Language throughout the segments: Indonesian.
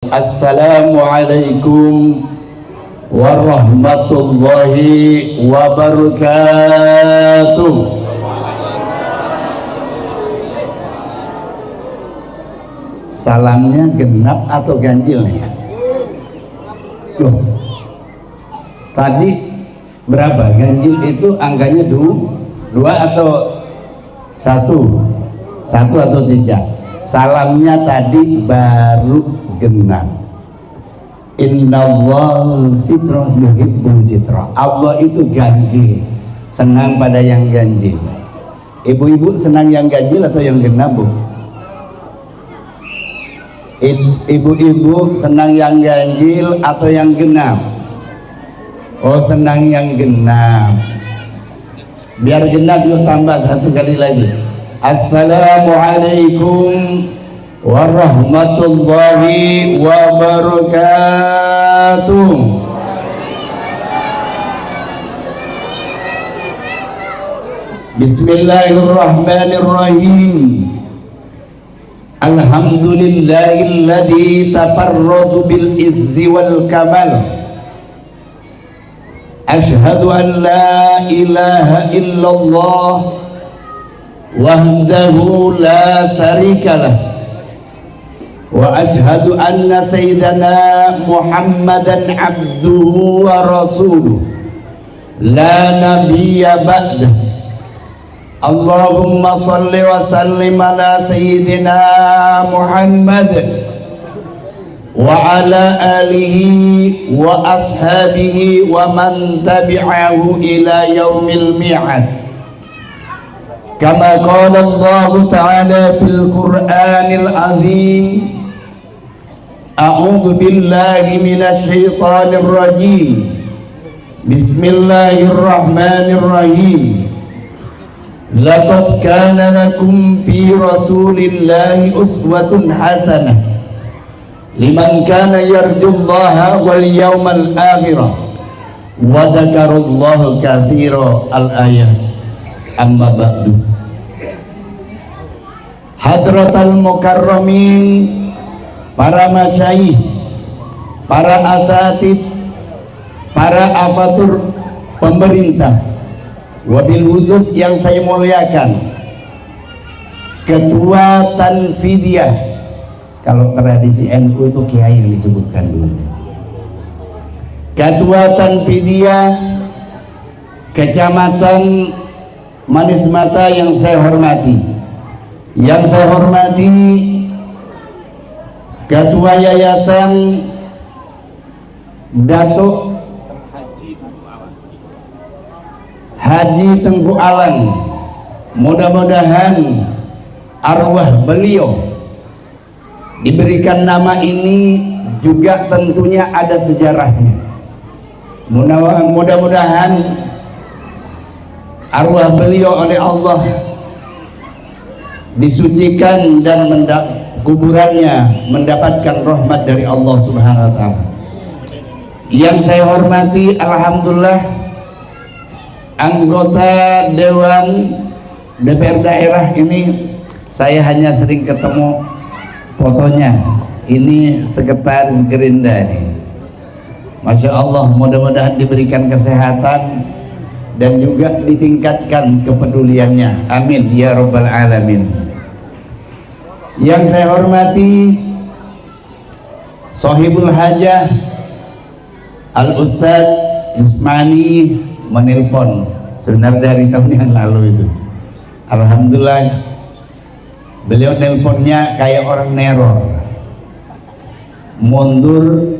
Assalamualaikum warahmatullahi wabarakatuh. Salamnya genap atau ganjil ya? Loh, tadi berapa? Ganjil itu angkanya dua atau satu atau tiga? Salamnya tadi baru genap. Innallaha sitrah yuhibbul sitra. Allah itu ganjil, senang pada yang ganjil. Ibu-ibu senang yang ganjil atau yang genap, Bu? Ibu-ibu senang yang ganjil atau yang genap? Oh, senang yang genap. Biar genap yuk, tambah satu kali lagi. Assalamualaikum warahmatullahi wabarakatuh. Bismillahirrahmanirrahim. Alhamdulillahilladzi tafarradu bil izzi wal kamal. Ashhadu an la ilaha illallah wahdahu la syarikalah wa ashhadu anna sayyidana Muhammadan abduhu wa rasuluh la nabiyya ba'dah. Allahumma salli wa sallim ala sayyidina Muhammad wa ala alihi wa ashabihi wa man tabi'ahu ila yaumil mi'ad. Kama qala Allah ta'ala fil Qur'anil azim. A'udzu billahi minasy syaithanir rajim. Bismillahirrahmanirrahim. Laqad kana lakum fi rasulillahi uswatun hasanah liman kana yarjullaha wal yawmal akhirah wa dzakarallaha katsira. Al-ayat. Amma ba'du. Hadratal mukarramin, para masyayikh, para asatid, para afatur pemerintah, wabil khusus yang saya muliakan Ketua Tanfidiyah. Kalau tradisi NU itu kiai yang disebutkan dulu. Ketua Tanfidiyah Kecamatan Manis Mata yang saya hormati. Yang saya hormati Ketua Yayasan Datuk Haji Tengku Alan. Mudah-mudahan arwah beliau diberikan nama ini juga tentunya ada sejarahnya. Mudah-mudahan arwah beliau oleh Allah disucikan dan kuburannya mendapatkan rahmat dari Allah Subhanahu wa taala. Yang saya hormati, alhamdulillah, anggota Dewan DPR daerah ini saya hanya sering ketemu fotonya. Ini sekretaris Gerindra ini. Masya Allah, mudah-mudahan diberikan kesehatan dan juga ditingkatkan kepeduliannya. Amin ya rabbal alamin. Yang saya hormati Sohibul Hajah Al-Ustadz Yusmani menelpon sebenarnya dari tahun yang lalu itu. Alhamdulillah beliau nelponnya kayak orang neror. Mundur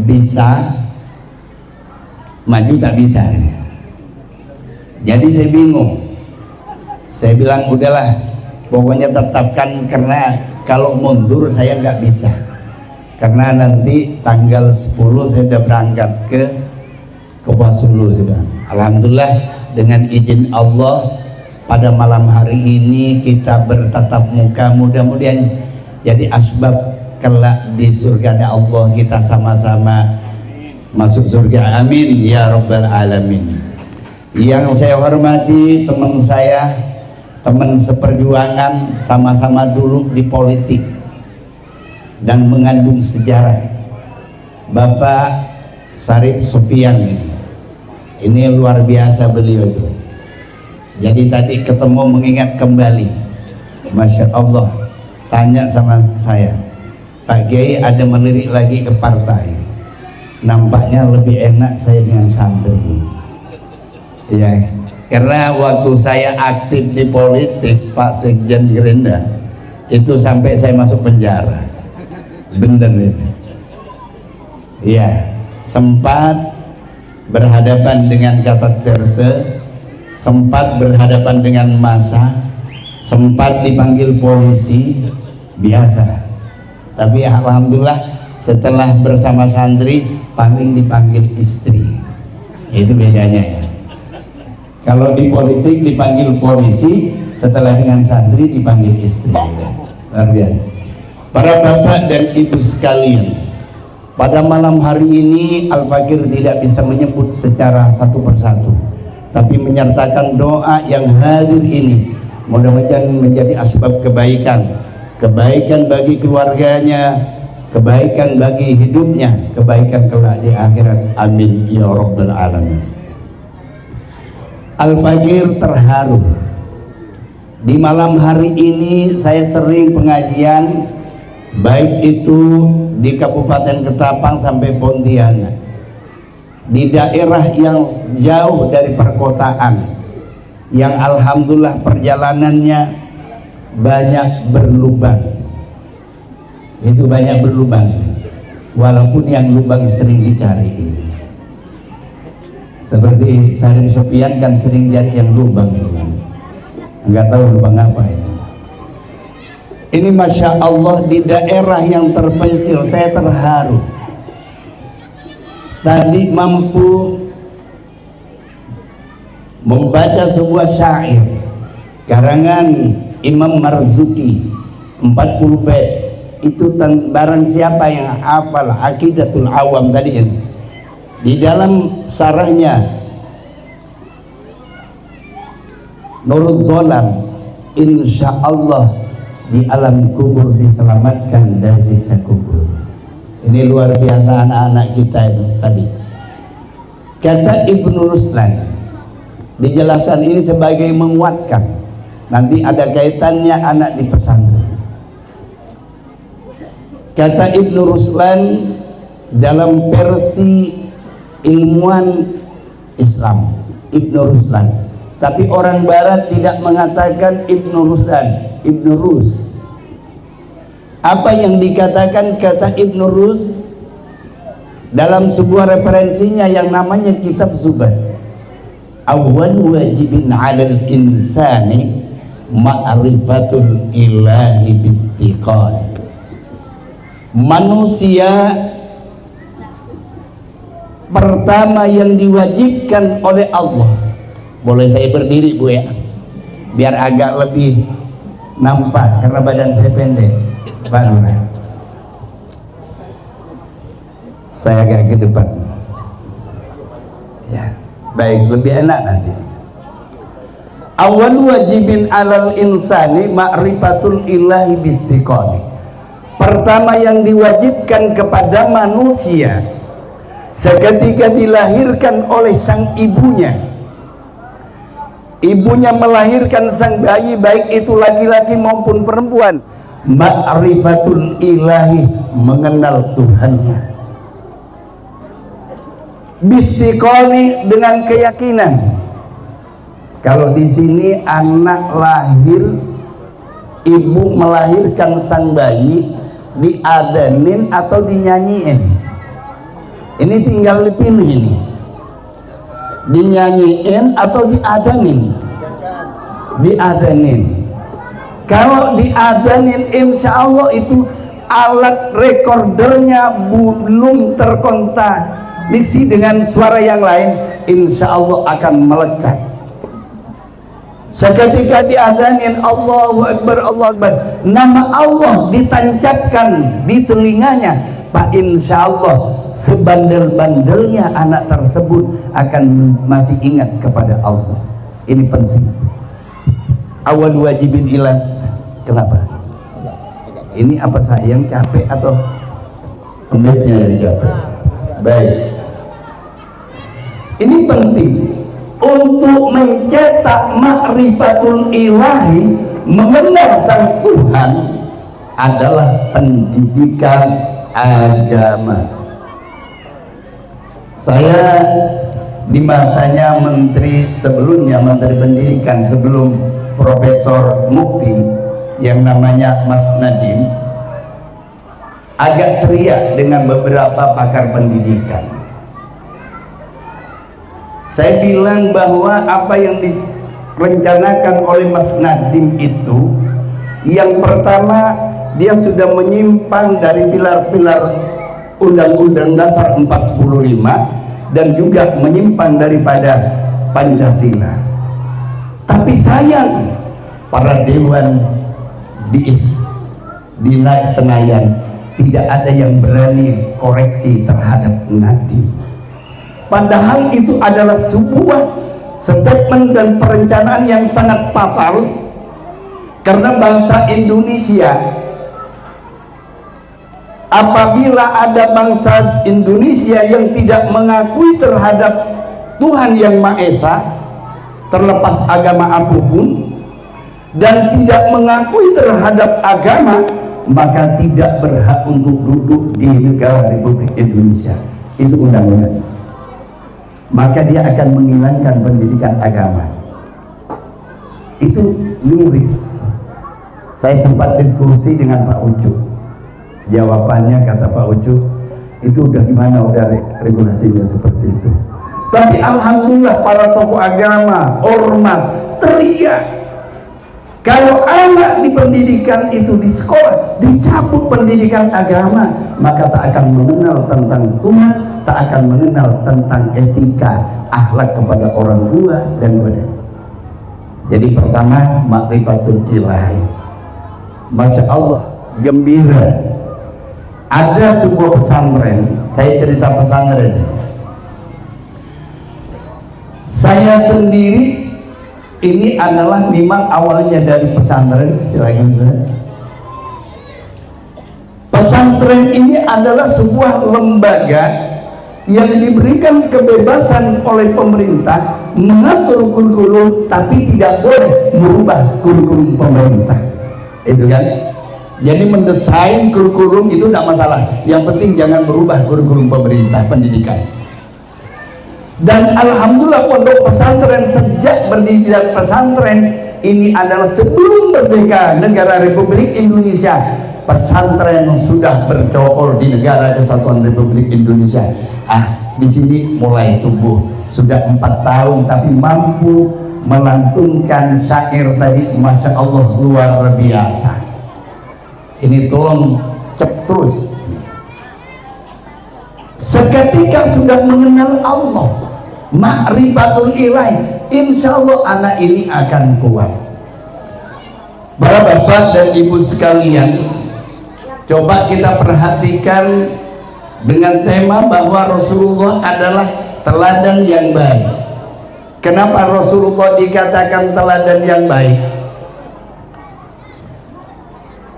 bisa, maju tak bisa. Jadi saya bingung. Saya bilang udahlah, pokoknya tetapkan, karena kalau mundur saya nggak bisa. Karena nanti tanggal 10 saya sudah berangkat ke Bawaslu sudah. Alhamdulillah dengan izin Allah pada malam hari ini kita bertatap muka, mudah-mudahan jadi asbab kelak di surganya Allah kita sama-sama masuk surga. Amin ya rabbal alamin. Yang saya hormati teman saya, teman seperjuangan, sama-sama dulu di politik. dan mengandung sejarah. Bapak Syarif Sufyan ini luar biasa beliau itu. Jadi tadi ketemu mengingat kembali, Masya Allah, tanya sama saya, Pak Kiai ada melirik lagi ke partai, nampaknya lebih enak saya dengan santri. Ya, karena waktu saya aktif di politik, Pak Sekjen Gerindra itu sampai saya masuk penjara, bener itu. Ya, sempat berhadapan dengan Kasat Serse, sempat berhadapan dengan massa, sempat dipanggil polisi, biasa. Tapi alhamdulillah setelah bersama santri paling dipanggil istri. Itu bedanya ya. Kalau di politik dipanggil polisi, setelah dengan santri dipanggil istri. Luar biasa. Para bapak dan ibu sekalian, pada malam hari ini Al-Fakir tidak bisa menyebut secara satu persatu, tapi menyertakan doa yang hadir ini mudah-mudahan menjadi asbab kebaikan, kebaikan bagi keluarganya, kebaikan bagi hidupnya, kebaikan kelak di akhirat. Amin ya rabbal alamin. Al-Fakir terharu. Di malam hari ini saya sering pengajian, baik itu di Kabupaten Ketapang sampai Pontianak, di daerah yang jauh dari perkotaan, yang alhamdulillah perjalanannya banyak berlubang. Itu banyak berlubang, walaupun yang lubang sering dicari. Seperti Syarif Sufyan kan sering cari yang lubang, nggak tahu lubang apa itu. Ini Masya Allah, di daerah yang terpencil saya terharu. Tadi mampu membaca sebuah syair karangan Imam Marzuki 40 bait. Itu barang siapa yang hafal Aqidatul Awam tadi ini, di dalam sarahnya Nurul Dolam, insya Allah di alam kubur diselamatkan dari siksa kubur. Ini luar biasa anak-anak kita itu tadi. Kata Ibnu Ruslan, dijelasan ini sebagai menguatkan, nanti ada kaitannya anak di pesantren. Kata Ibnu Ruslan dalam versi ilmuwan Islam, Ibnu Ruslan, tapi orang Barat tidak mengatakan Ibnu Ruslan, Ibnu Rus. Apa yang dikatakan kata Ibnu Rus dalam sebuah referensinya yang namanya kitab Zubat, awal wajibin 'alal insani ma'rifatul ilahi bistiqal. Manusia pertama yang diwajibkan oleh Allah. Boleh saya berdiri Bu ya, biar agak lebih nampak karena badan saya pendek. Pak Lurah, saya agak ke depan ya, baik, lebih enak nanti. Awal wajibin alal insani ma'rifatul ilahi bistiqali. Pertama yang diwajibkan kepada manusia seketika dilahirkan oleh sang ibunya, ibunya melahirkan sang bayi, baik itu laki-laki maupun perempuan, ma'rifatul ilahi, mengenal Tuhannya, bistiqoli, dengan keyakinan. Kalau di sini anak lahir, ibu melahirkan sang bayi, diadanin atau dinyanyiin, ini tinggal dipilih ini, dinyanyiin atau diadanin. Diadanin. Kalau diadanin, insya Allah itu alat recordernya belum terkontaminasi dengan suara yang lain, insya Allah akan melekat. Seketika diadanin Allahu Akbar, Allahu Akbar, nama Allah ditancapkan di telinganya, Pak, insya Allah sebandel-bandelnya anak tersebut akan masih ingat kepada Allah. Ini penting. Awal wajibin ilah. Kenapa? Ini apa saya yang capek atau pemiliknya yang capek? Baik. Ini penting untuk mencetak ma'rifatul ilahi, mengenal sang Tuhan, adalah pendidikan agama. Saya di masanya menteri sebelumnya, menteri pendidikan sebelum Profesor Mukti yang namanya Mas Nadiem, agak teriak dengan beberapa pakar pendidikan. Saya bilang bahwa apa yang direncanakan oleh Mas Nadiem itu, yang pertama, dia sudah menyimpang dari pilar-pilar Undang-Undang Dasar 45 dan juga menyimpang daripada Pancasila. Tapi sayang, para dewan di Senayan tidak ada yang berani koreksi terhadap Nadiem. Padahal itu adalah sebuah statement dan perencanaan yang sangat fatal, karena bangsa Indonesia, apabila ada bangsa Indonesia yang tidak mengakui terhadap Tuhan yang Maha Esa, terlepas agama apapun, dan tidak mengakui terhadap agama, maka tidak berhak untuk duduk di negara Republik Indonesia. Itu undang-undang. Maka dia akan menghilangkan pendidikan agama. Itu miris. Saya sempat diskusi dengan Pak Ucup. Jawabannya, kata Pak Ucup, itu udah gimana, udah regulasinya seperti itu. Tapi alhamdulillah para tokoh agama, ormas teriak, kalau anak di pendidikan itu di sekolah dicabut pendidikan agama, maka tak akan mengenal tentang Tuhan, tak akan mengenal tentang etika, akhlak kepada orang tua dan kepada. Jadi pertama, ma'rifatul ilahi. Masya Allah, gembira. Ada sebuah pesantren, saya cerita pesantren. Saya sendiri ini adalah memang awalnya dari pesantren, silakan saya. Pesantren ini adalah sebuah lembaga yang diberikan kebebasan oleh pemerintah mengatur kurikulum, tapi tidak boleh merubah kurikulum pemerintah. Itu kan? Jadi mendesain kurikulum itu tidak masalah, yang penting jangan berubah kurikulum pemerintah pendidikan. Dan alhamdulillah pondok pesantren sejak berdiri pesantren ini adalah sebelum merdeka negara Republik Indonesia, pesantren sudah bercokol di negara Kesatuan Republik Indonesia. Di sini mulai tumbuh, sudah 4 tahun tapi mampu melantunkan syair tadi, Masya Allah luar biasa. Ini tolong cek terus. Seketika sudah mengenal Allah, ma'rifatul ilahi, insya Allah anak ini akan kuat. Para bapak dan ibu sekalian, coba kita perhatikan dengan tema bahwa Rasulullah adalah teladan yang baik. Kenapa Rasulullah dikatakan teladan yang baik?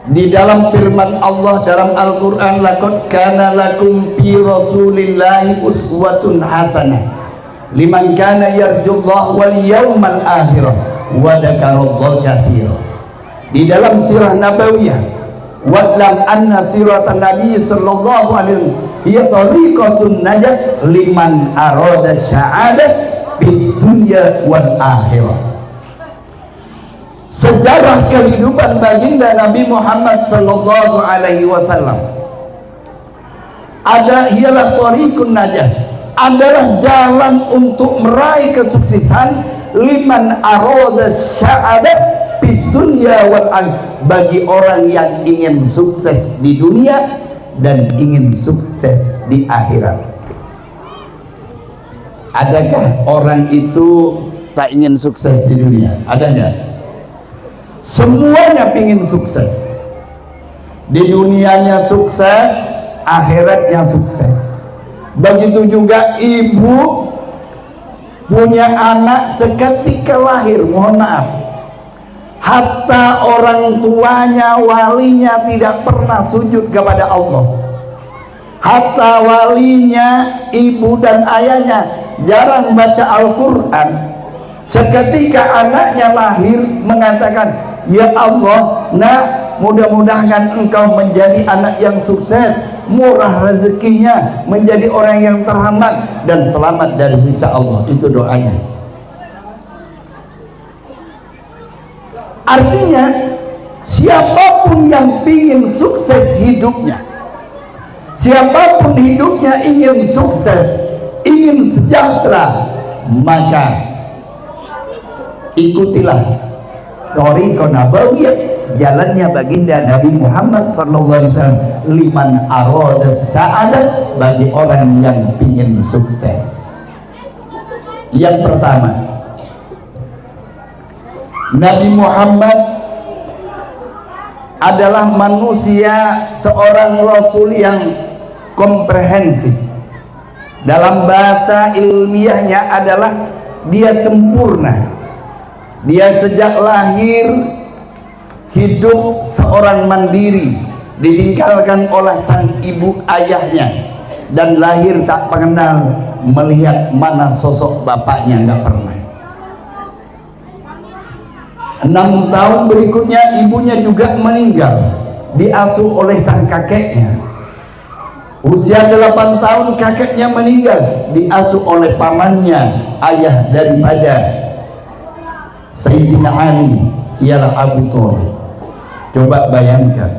Di dalam firman Allah dalam Al-Quran, laqad kana lakum fi rasulillahi uswatun hasanah liman kana yarjullaha wal yawmal akhirah wa dzakarallaha katsira. Di dalam sirah nabawiyah, wa'lam anna siratan nabi sallallahu alaihi wasallam hiya tariqatun najat liman arada sya'adah fid dunya wal akhirah. Sejarah kehidupan baginda Nabi Muhammad sallallahu alaihi wasallam ialah thariqun najah, adalah jalan untuk meraih kesuksesan liman arada sya'adah fid dunya wal akhirah, bagi orang yang ingin sukses di dunia dan ingin sukses di akhirat. Adakah orang itu tak ingin sukses di dunia? Ada nggak? Semuanya ingin sukses. Di dunianya sukses, akhiratnya sukses. Begitu juga ibu punya anak seketika lahir, mohon maaf, Hatta orang tuanya, walinya tidak pernah sujud kepada Allah. Hatta walinya, ibu dan ayahnya jarang baca Al-Quran. Seketika anaknya lahir mengatakan, ya Allah, nak, mudah-mudahan engkau menjadi anak yang sukses, murah rezekinya, menjadi orang yang terhormat dan selamat dari siksa Allah. Itu doanya. Artinya siapapun yang ingin sukses hidupnya, siapapun hidupnya ingin sukses, ingin sejahtera, maka ikutilah thariqah nabawiyah, jalannya baginda Nabi Muhammad SAW. Liman arada sa'adat, bagi orang yang ingin sukses. Yang pertama, Nabi Muhammad adalah manusia, seorang rasul yang komprehensif. Dalam bahasa ilmiahnya adalah dia sempurna. Dia sejak lahir hidup seorang mandiri, ditinggalkan oleh sang ibu ayahnya, dan lahir tak mengenal melihat mana sosok bapaknya, nggak pernah. 6 tahun berikutnya ibunya juga meninggal, diasuh oleh sang kakeknya. Usia 8 tahun kakeknya meninggal, diasuh oleh pamannya, ayah daripada Sayyidina Ali, ialah Abu Thalib. Coba bayangkan,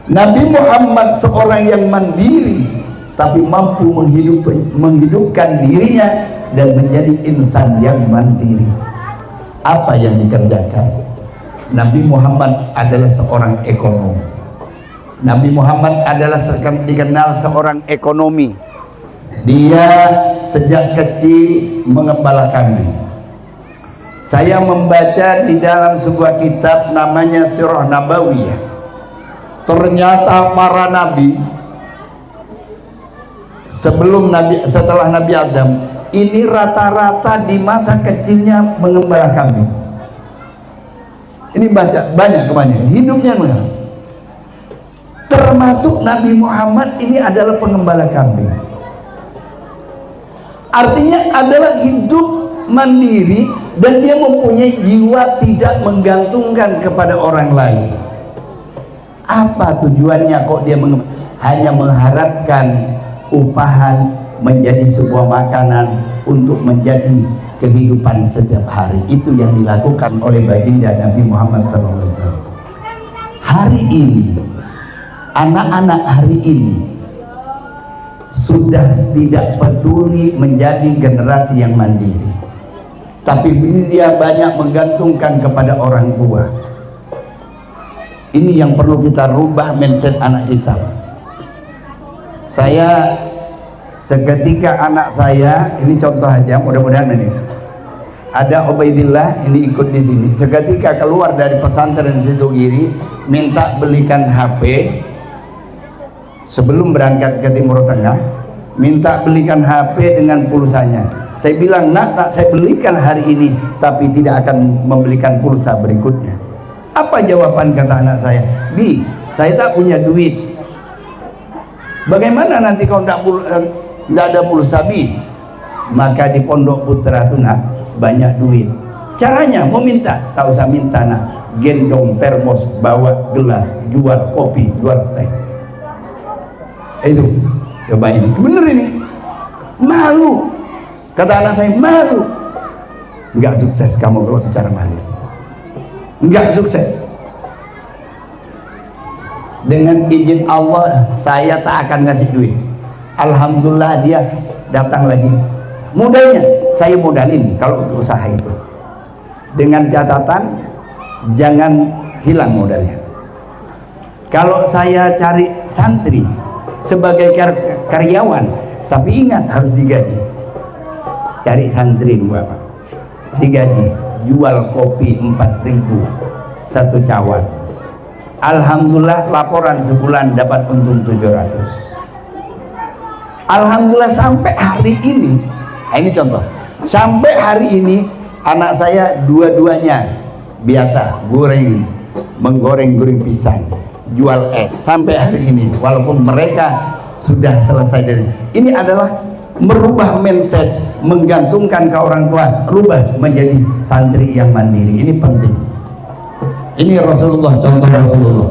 Nabi Muhammad seorang yang mandiri tapi mampu menghidupkan dirinya dan menjadi insan yang mandiri. Apa yang dikerjakan? Nabi Muhammad adalah seorang ekonom. Nabi Muhammad adalah dikenal seorang ekonomi. Dia sejak kecil mengembala kambing. Saya membaca di dalam sebuah kitab namanya Sirah Nabawiyah. Ternyata para nabi sebelum Nabi, setelah Nabi Adam, ini rata-rata di masa kecilnya mengembala kambing. Ini banyak kebanyakan hidupnya mengenal. Termasuk Nabi Muhammad ini adalah pengembala kambing. Artinya adalah hidup mandiri dan dia mempunyai jiwa tidak menggantungkan kepada orang lain. Apa tujuannya kok dia hanya mengharapkan upahan menjadi sebuah makanan untuk menjadi kehidupan setiap hari? Itu yang dilakukan oleh baginda Nabi Muhammad SAW. Hari ini, anak-anak hari ini sudah tidak peduli menjadi generasi yang mandiri, tapi dia banyak menggantungkan kepada orang tua. Ini yang perlu kita rubah mindset anak kita. Saya seketika anak saya, ini contoh aja, mudah-mudahan ini ada Ubaidillah ini ikut di sini. Seketika keluar dari pesantren Sidogiri, minta belikan HP sebelum berangkat ke Timur Tengah, minta belikan HP dengan pulsanya. Saya bilang, nak, saya belikan hari ini, tapi tidak akan membelikan pulsa berikutnya. Apa jawaban kata anak saya? Bi, saya tak punya duit. Bagaimana nanti kalau tidak ada pulsa, Bi? Maka di Pondok Putra itu nak banyak duit. Caranya mau minta, tak usah minta nak, gendong termos, bawa gelas, jual kopi, jual teh. Itu coba ini, bener ini, malu. Kata anak saya, malu. Enggak sukses kamu kalau bicara malu, enggak sukses. Dengan izin Allah saya tak akan ngasih duit. Alhamdulillah dia datang lagi. Modalnya saya modalin kalau untuk usaha itu, dengan catatan jangan hilang modalnya. Kalau saya cari santri sebagai karyawan, tapi ingat harus digaji. Cari santri Bapak, digaji, jual kopi 4.000 satu cawan. Alhamdulillah laporan sebulan dapat untung 700. Alhamdulillah sampai hari ini, ini contoh, sampai hari ini anak saya dua-duanya biasa menggoreng pisang, jual es sampai hari ini, walaupun mereka sudah selesai dari ini. Adalah merubah mindset, menggantungkan ke orang tua, rubah menjadi santri yang mandiri. Ini penting. Ini Rasulullah, contoh Rasulullah.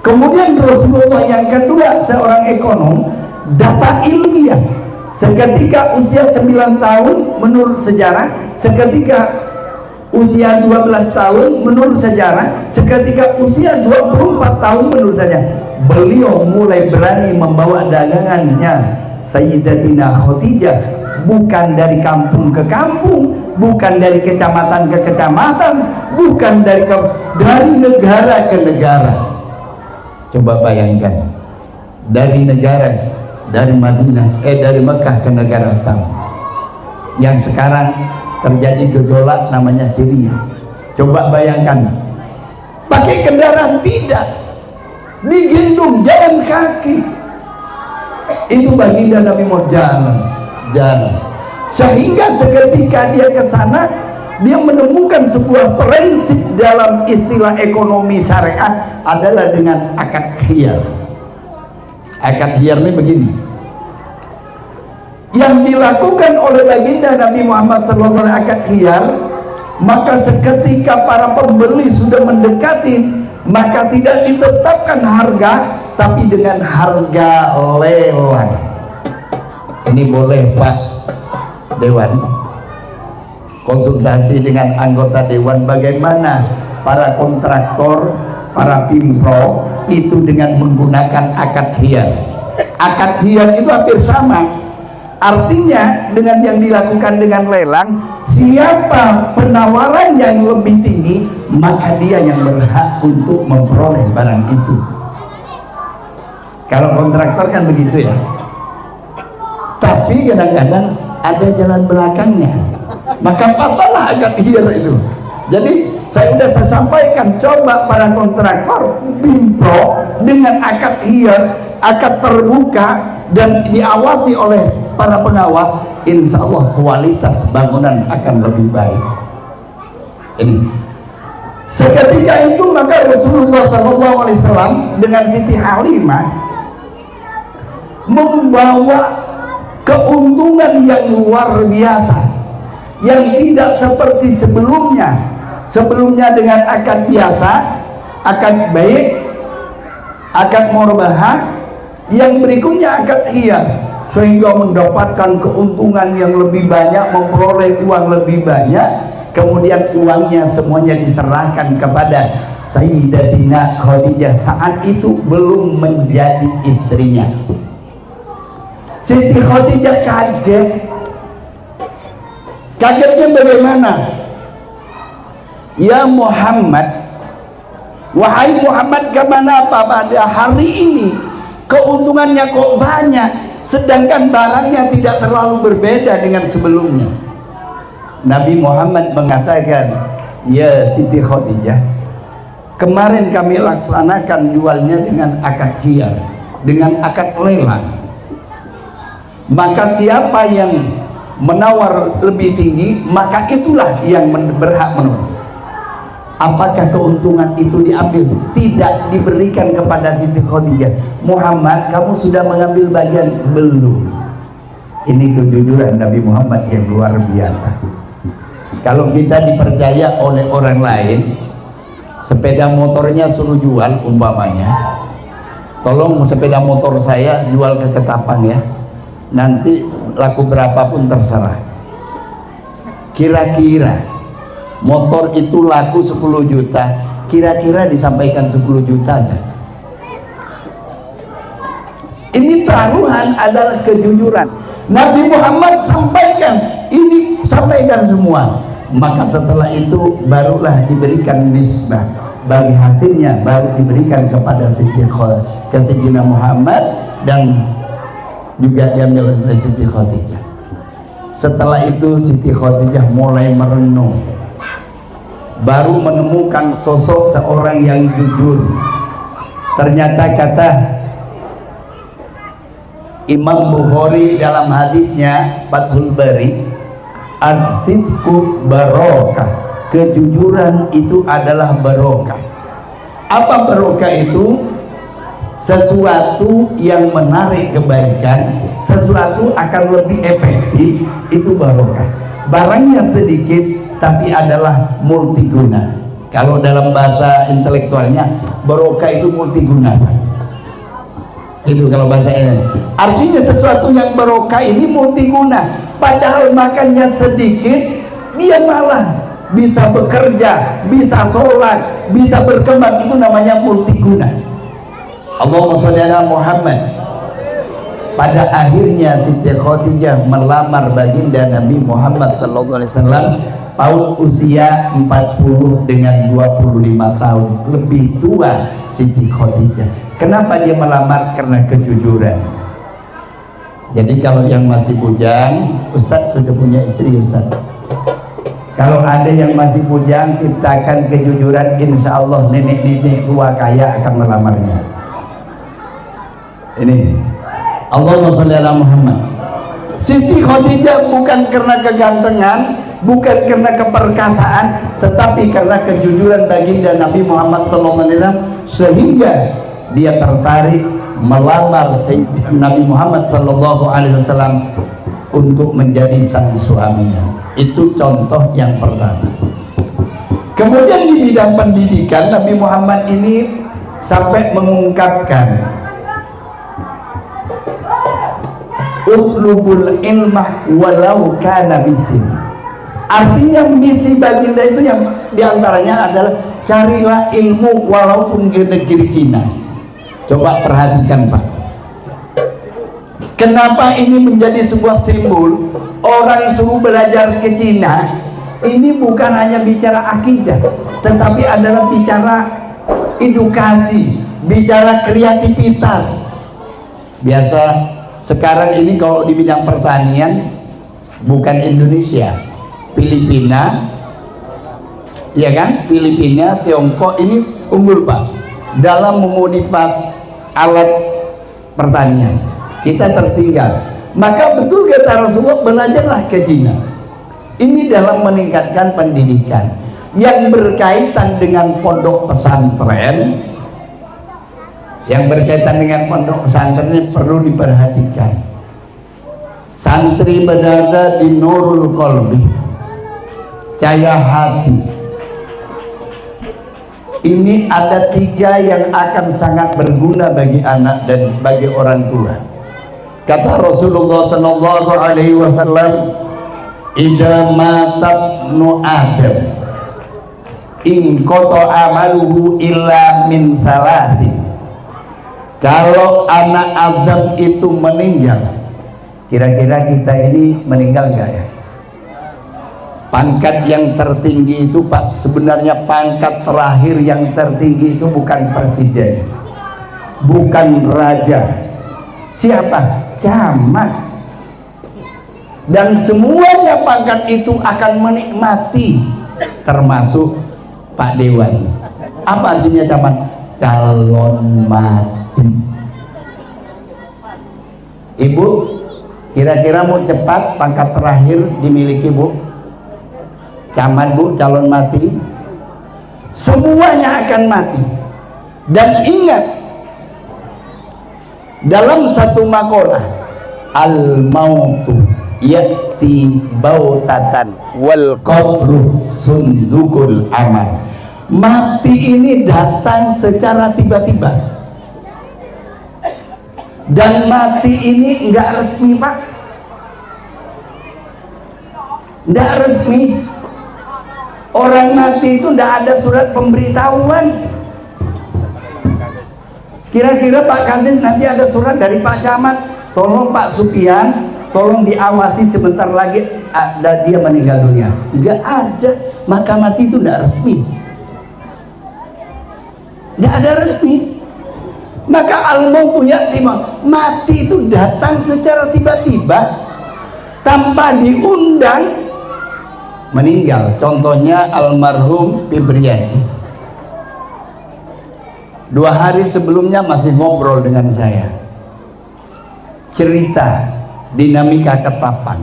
Kemudian Rasulullah yang kedua, seorang ekonom, data ilmiah. Seketika usia 9 tahun menurut sejarah, seketika usia 12 tahun menurut sejarah, seketika usia 24 tahun menurut sejarah, beliau mulai berani membawa dagangannya Sayyidatina Khadijah, bukan dari kampung ke kampung, bukan dari kecamatan ke kecamatan, bukan dari negara ke negara. Coba bayangkan, dari Madinah, dari Mekah ke negara Sam, yang sekarang terjadi gejolak namanya Syria. Coba bayangkan, pakai kendaraan tidak, digendong jalan kaki. Itu baginda Nabi Muhammad jalan. Sehingga seketika dia ke sana, dia menemukan sebuah prinsip dalam istilah ekonomi syariat adalah dengan akad khiyar. Akad khiyar ini begini, yang dilakukan oleh baginda Nabi Muhammad SAW akad khiyar, maka seketika para pembeli sudah mendekati, maka tidak ditetapkan harga, tapi dengan harga lelang. Ini boleh Pak Dewan konsultasi dengan anggota Dewan, bagaimana para kontraktor, para pimpro itu dengan menggunakan akad khiyar. Akad khiyar itu hampir sama, artinya dengan yang dilakukan dengan lelang, siapa penawaran yang lebih tinggi, maka dia yang berhak untuk memperoleh barang itu. Kalau kontraktor kan begitu ya, tapi kadang-kadang ada jalan belakangnya, maka patahlah akad khiyar itu. Jadi saya sampaikan, coba para kontraktor pimpro dengan akad khiyar, akad terbuka dan diawasi oleh para pengawas, insya Allah kualitas bangunan akan lebih baik. Ini seketika itu maka Rasulullah SAW dengan Siti Halimah membawa keuntungan yang luar biasa, yang tidak seperti sebelumnya dengan akad biasa, akad baik, akad murbahah, yang berikutnya akad khiyar, sehingga mendapatkan keuntungan yang lebih banyak, memperoleh uang lebih banyak. Kemudian uangnya semuanya diserahkan kepada Sayyidatina Khadijah, saat itu belum menjadi istrinya. Siti Khadijah kagetnya bagaimana? Ya Muhammad, wahai Muhammad, kemana pada hari ini keuntungannya kok banyak, sedangkan barangnya tidak terlalu berbeda dengan sebelumnya. Nabi Muhammad mengatakan, ya Siti Khadijah, kemarin kami laksanakan jualnya dengan akad khiyar, dengan akad lelang. Maka siapa yang menawar lebih tinggi, maka itulah yang berhak menawar. Apakah keuntungan itu diambil? Tidak diberikan kepada Siti Khadijah. Muhammad, kamu sudah mengambil bagian? Belum. Ini kejujuran Nabi Muhammad yang luar biasa. Kalau kita dipercaya oleh orang lain, sepeda motornya suruh jual umpamanya, tolong sepeda motor saya jual ke Ketapang ya, nanti laku berapapun terserah. Kira-kira motor itu laku 10 juta, kira-kira disampaikan 10 jutanya. Ini taruhan adalah kejujuran. Nabi Muhammad sampaikan, ini sampaikan semua. Maka setelah itu barulah diberikan nisbah, bagi hasilnya baru diberikan kepada Sayyidina Muhammad dan juga diambil oleh Siti Khadijah. Setelah itu Siti Khadijah mulai merenung, baru menemukan sosok seorang yang jujur. Ternyata kata Imam Bukhari dalam hadisnya Fathul Bari, as-sidqu barokah, kejujuran itu adalah barokah. Apa barokah itu? Sesuatu yang menarik kebaikan, sesuatu akan lebih efektif, itu barokah. Barangnya sedikit tapi adalah multiguna. Kalau dalam bahasa intelektualnya, barokah itu multiguna. Itu kalau bahasanya. Artinya sesuatu yang barokah ini multiguna. Padahal makannya sedikit, dia malah bisa bekerja, bisa sholat, bisa berkembang. Itu namanya multiguna. Allahumma sholli ala Muhammad. Pada akhirnya Siti Khadijah melamar baginda Nabi Muhammad SAW tahun usia 40 dengan 25 tahun, lebih tua Siti Khadijah. Kenapa dia melamar? Karena kejujuran. Jadi kalau yang masih bujang, Ustadz sudah punya istri Ustadz. Kalau ada yang masih bujang, ciptakan kejujuran, insya Allah nenek-nenek tua kaya akan melamarnya. Ini Allahumma sholli ala Muhammad. Siti Khadijah bukan karena kegantengan, bukan karena keperkasaan, tetapi karena kejujuran baginda Nabi Muhammad SAW, sehingga dia tertarik melamar Nabi Muhammad SAW untuk menjadi sang suaminya. Itu contoh yang pertama. Kemudian di bidang pendidikan, Nabi Muhammad ini sampai mengungkapkan utlubul ilmah walau kana bisin. Artinya misi baginda itu yang diantaranya adalah carilah ilmu walaupun ke negeri Cina. Coba perhatikan Pak, kenapa ini menjadi sebuah simbol? Orang suruh belajar ke Cina, ini bukan hanya bicara akidah, tetapi adalah bicara edukasi, bicara kreativitas. Biasa sekarang ini kalau di bidang pertanian, bukan Indonesia, Filipina, ya kan? Filipina, Tiongkok ini unggul Pak dalam memodifikasi alat pertanian. Kita tertinggal. Maka betul kata Rasulullah, belajarlah ke Cina. Ini dalam meningkatkan pendidikan yang berkaitan dengan pondok pesantren. Yang berkaitan dengan pondok pesantren ini perlu diperhatikan. Santri berada di Nurul Qalbi, cahaya hati. Ini ada 3 yang akan sangat berguna bagi anak dan bagi orang tua. Kata Rasulullah SAW, idza matabnu Adam in qata amaluhu illa min salasin. Kalau anak Adam itu meninggal, kira-kira kita ini meninggal nggak ya? Pangkat yang tertinggi itu Pak, sebenarnya pangkat terakhir yang tertinggi itu bukan presiden, bukan raja. Siapa? Camat. Dan semuanya pangkat itu akan menikmati, termasuk Pak Dewan. Apa artinya camat? Calon mati. Ibu, kira-kira mau cepat pangkat terakhir dimiliki Bu? Camat Bu, calon mati. Semuanya akan mati. Dan ingat, dalam satu makalah, al-mautu ya'ti bautatan wal qabru sundukul amal. Mati ini datang secara tiba-tiba. Dan mati ini enggak resmi Pak, enggak resmi. Orang mati itu enggak ada surat pemberitahuan. Kira-kira Pak Kades nanti ada surat dari Pak Camat, tolong Pak Supian, tolong diawasi sebentar lagi ada dia meninggal dunia. Enggak ada. Maka mati itu enggak resmi, enggak ada resmi. Maka al-mautu ya'ti, mati itu datang secara tiba-tiba tanpa diundang, meninggal. Contohnya almarhum Fibriadi, 2 hari sebelumnya masih ngobrol dengan saya, cerita dinamika Ketapang.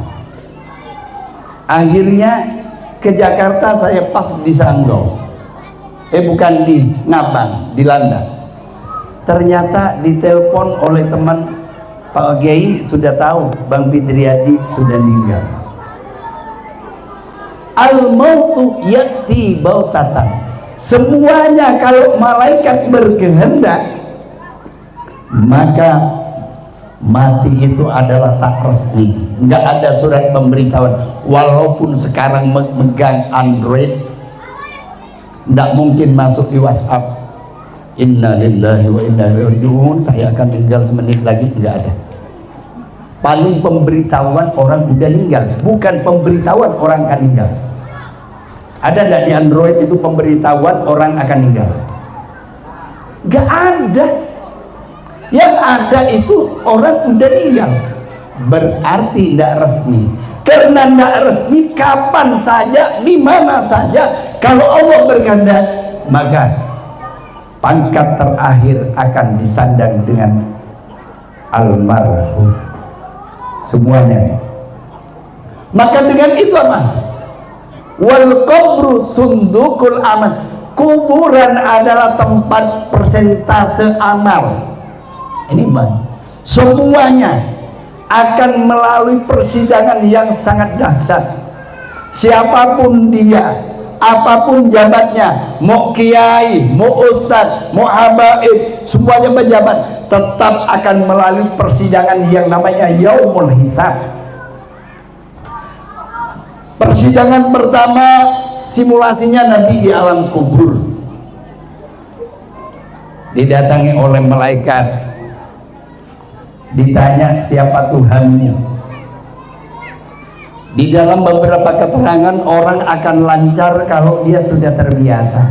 Akhirnya ke Jakarta, saya pas di Sanggau, bukan di Ngabang, di Landak. Ternyata ditelepon oleh teman, Pak Kiai sudah tahu Bang Fidriyadi sudah meninggal. Al-mautu ya'ti bautatan. Semuanya kalau malaikat berkehendak, maka mati itu adalah tak resmi, nggak ada surat pemberitahuan. Walaupun sekarang memegang Android, nggak mungkin masuk di WhatsApp, inna lillahi wa inna ilaihi raji'un, saya akan tinggal semenit lagi, nggak ada. Paling pemberitahuan orang udah meninggal, bukan pemberitahuan orang akan meninggal. Ada nggak di Android itu pemberitahuan orang akan meninggal? Nggak ada. Yang ada itu orang udah meninggal, berarti tidak resmi. Karena tidak resmi, kapan saja, di mana saja, kalau Allah berkehendak, maka pangkat terakhir akan disandang dengan almarhum semuanya. Maka dengan itu apa? Wal qabru sundukul amal. Kuburan adalah tempat persentase amal. Ini bang, semuanya akan melalui persidangan yang sangat dahsyat. Siapapun dia, apapun jabatnya, mau kiai, mau ustadz, mau habaib, semuanya pejabat, tetap akan melalui persidangan yang namanya yaumul hisab. Persidangan pertama, simulasinya nanti di alam kubur, didatangi oleh malaikat, ditanya siapa Tuhanmu. Di dalam beberapa keterangan, orang akan lancar kalau dia sudah terbiasa.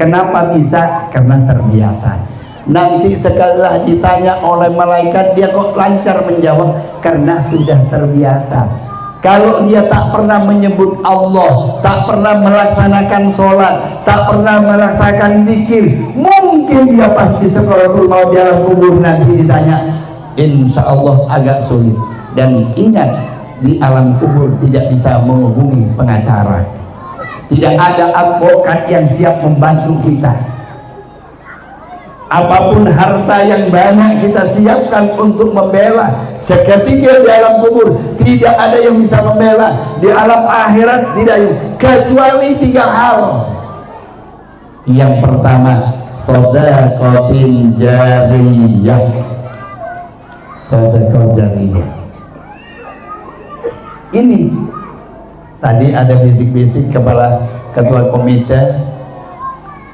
Kenapa bisa? Karena terbiasa. Nanti setelah ditanya oleh malaikat, dia kok lancar menjawab? Karena sudah terbiasa. Kalau dia tak pernah menyebut Allah, tak pernah melaksanakan sholat, tak pernah melaksanakan zikir, mungkin dia pasti sekolatul maut di alam kubur nanti ditanya, insya Allah agak sulit. Dan ingat, di alam kubur tidak bisa menghubungi pengacara, tidak ada advokat yang siap membantu kita. Apapun harta yang banyak kita siapkan untuk membela, seketika di alam kubur tidak ada yang bisa membela. Di alam akhirat tidak, kecuali 3 hal. Yang pertama, shadaqatin jariyah. Sedekah jariyah ini tadi ada bisik-bisik kepala ketua komite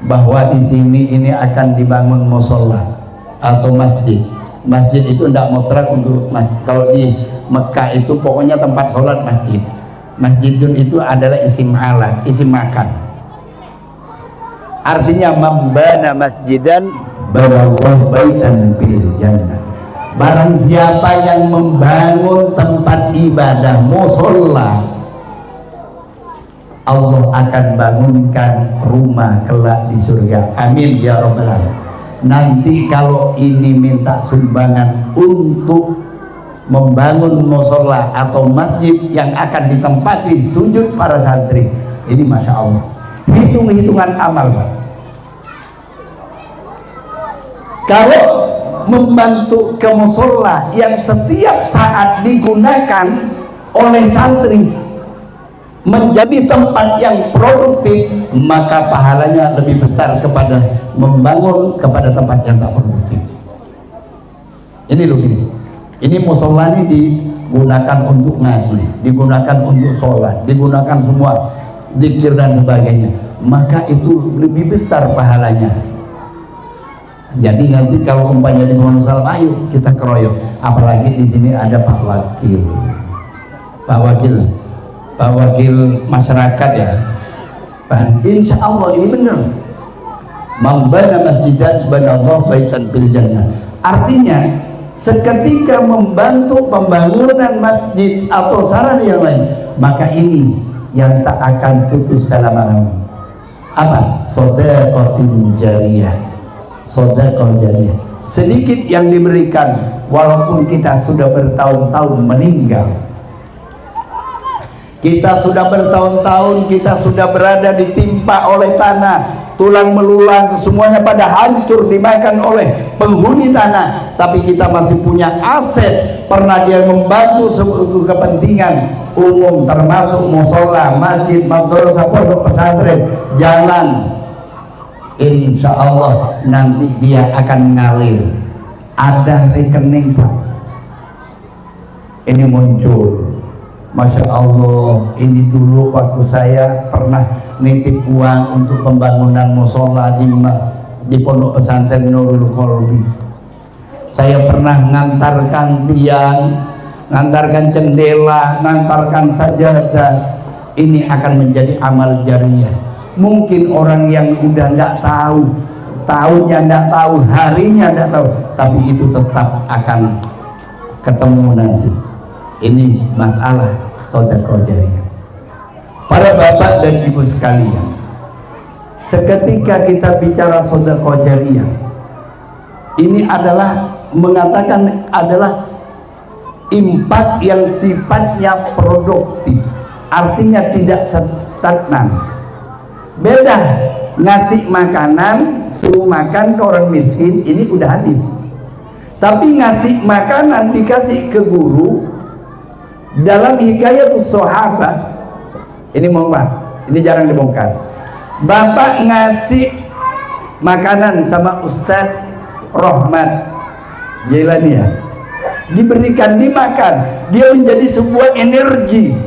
bahwa di sini ini akan dibangun musola atau masjid. Masjid itu tidak mutlak untuk kalau di Mekah itu pokoknya tempat sholat masjid. Masjidun itu adalah isim alat, isim makan. Artinya membana masjidan banallahu baitan fil jannah. Barang siapa yang membangun tempat ibadah musola, Allah akan bangunkan rumah kelak di surga. Amin ya rabbal alamin. Nanti kalau ini minta sumbangan untuk membangun musola atau masjid yang akan ditempati sujud para santri, ini masya Allah, hitung-hitungan amal Pak. Kalau membantu ke musola yang setiap saat digunakan oleh santri menjadi tempat yang produktif, maka pahalanya lebih besar kepada membangun kepada tempat yang tak produktif. Ini loh gini. Ini musola ini digunakan untuk ngaji, digunakan untuk sholat, digunakan semua zikir dan sebagainya. Maka itu lebih besar pahalanya. Jadi nanti kalau umpamanya di musola, ayo kita keroyok. Apalagi di sini ada Pak Wakil, Pak Wakil masyarakat ya. Insya Allah ini benar. Membana masjidan banallahu baitan fil jannah. Artinya seketika membantu pembangunan masjid atau sarana yang lain, maka ini yang tak akan putus selama-lamanya. Apa? Shadaqatin jariyah. Shadaqah jariyah. Sedikit yang diberikan walaupun kita sudah bertahun-tahun meninggal. Kita sudah bertahun-tahun, kita sudah berada ditimpa oleh tanah, tulang melulang, semuanya pada hancur dimakan oleh penghuni tanah. Tapi kita masih punya aset, pernah dia membantu sebuah kepentingan umum, termasuk musola, masjid, madrasah, pondok pesantren, jalan. Insya Allah nanti dia akan ngalir. Ada rekening Pak, ini muncul. Masya Allah, ini dulu waktu saya pernah nitip uang untuk pembangunan musola di pondok pesantren Nurul Qalbi. Saya pernah ngantarkan tiang, ngantarkan jendela, ngantarkan sajadah. Ini akan menjadi amal jariah. Mungkin orang yang udah nggak tahu, tahunnya nggak tahu, harinya nggak tahu, tapi itu tetap akan ketemu nanti. Ini masalah sedekah jariyah. Para bapak dan ibu sekalian, seketika kita bicara sedekah jariyah, ini adalah mengatakan adalah impak yang sifatnya produktif, artinya tidak stagnan. Beda ngasih makanan, suruh makan ke orang miskin, ini udah habis. Tapi ngasih makanan dikasih ke guru, dalam Hikayatus Sahabat, ini mohon maaf, ini jarang dibongkar. Bapak ngasih makanan sama Ustadz Rahmat Jailani ya, diberikan, dimakan, dia menjadi sebuah energi,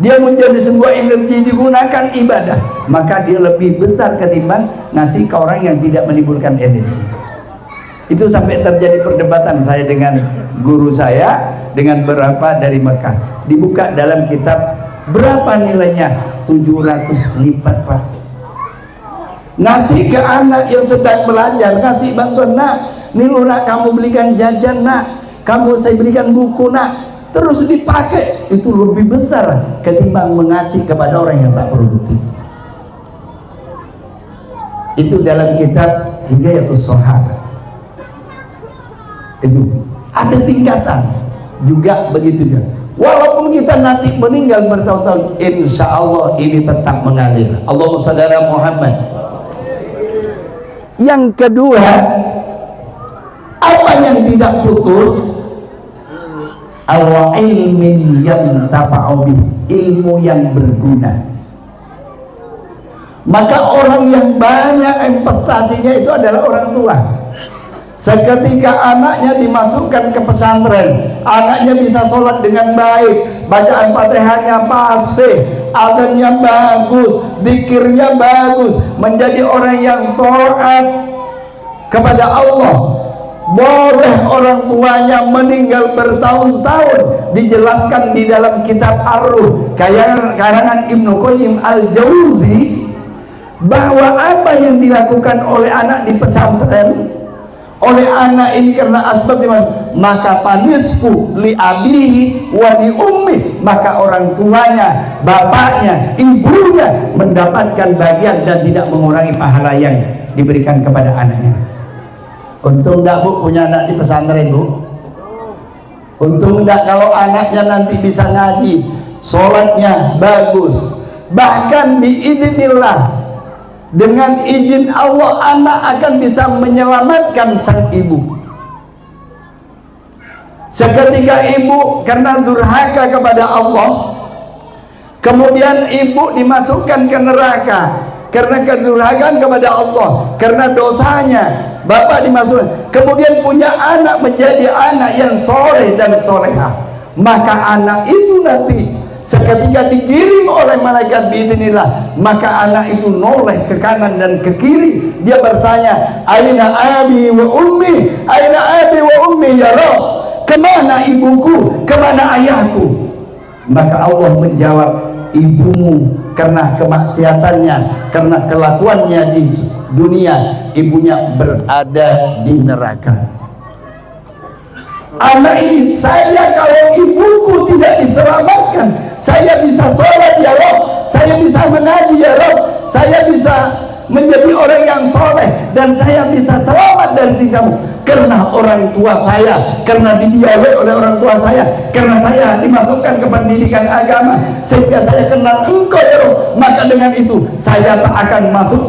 dia menjadi sebuah energi digunakan ibadah, maka dia lebih besar ketimbang ngasih ke orang yang tidak menimbulkan energi. Itu sampai terjadi perdebatan saya dengan guru saya, dengan beberapa dari Mekah. Dibuka dalam kitab, berapa nilainya? 700 lipat Pak. Ngasih ke anak yang sedang belajar, ngasih bantuan, nak, nih lu nak, kamu belikan jajan nak, kamu saya berikan buku nak, terus dipakai, itu lebih besar ketimbang mengasih kepada orang yang tak produktif. Itu dalam kitab Hidayatus Sahabat. Itu ada tingkatan juga begitu juga. Walaupun kita nanti meninggal bertahun-tahun, insya Allah ini tetap mengalir. Allahumma shalli ala Muhammad. Yang kedua, apa yang tidak putus? Al-ilmin yang tafa'u bih, ilmu yang berguna. Maka orang yang banyak investasinya itu adalah orang tua. Seketika anaknya dimasukkan ke pesantren, anaknya bisa sholat dengan baik, bacaan Fatihahnya fasih, adhannya bagus, zikirnya bagus, menjadi orang yang taat kepada Allah. Boleh orang tuanya meninggal bertahun-tahun, dijelaskan di dalam kitab Ar-Ruh karangan Ibnu Qayyim Al-Jauzi, bahwa apa yang dilakukan oleh anak di pesantren, oleh anak ini karena asbab dimana, maka panisfu li abihi wa li ummi, maka orang tuanya, bapaknya, ibunya mendapatkan bagian dan tidak mengurangi pahala yang diberikan kepada anaknya. Untung enggak Bu punya anak di pesantren Bu? Untung enggak kalau anaknya nanti bisa ngaji, sholatnya bagus, bahkan biidznillah, dengan izin Allah anak akan bisa menyelamatkan sang ibu. Seketika ibu karena durhaka kepada Allah, kemudian ibu dimasukkan ke neraka karena kedurhakaan kepada Allah, karena dosanya bapak dimasukkan, kemudian punya anak menjadi anak yang soleh dan solehah, maka anak itu nanti seketika dikirim oleh malaikat biidznillah, maka anak itu noleh ke kanan dan ke kiri, dia bertanya, aina abi wa ummi, aina abi wa ummi ya Rabb, kemana ibuku, kemana ayahku? Maka Allah menjawab, ibumu karena kemaksiatannya, karena kelakuannya di dunia, ibunya berada di neraka. Anak ini, saya kalau ibuku tidak diselamatkan, saya bisa sholat ya Rabb, saya bisa mengaji ya Rabb, saya bisa menjadi orang yang soleh, dan saya bisa selamat dari siksamu. karena orang tua saya, karena dibiayai oleh orang tua saya, karena saya dimasukkan ke pendidikan agama sehingga saya kenal Engkau ya Rabb, maka dengan itu saya tak akan masuk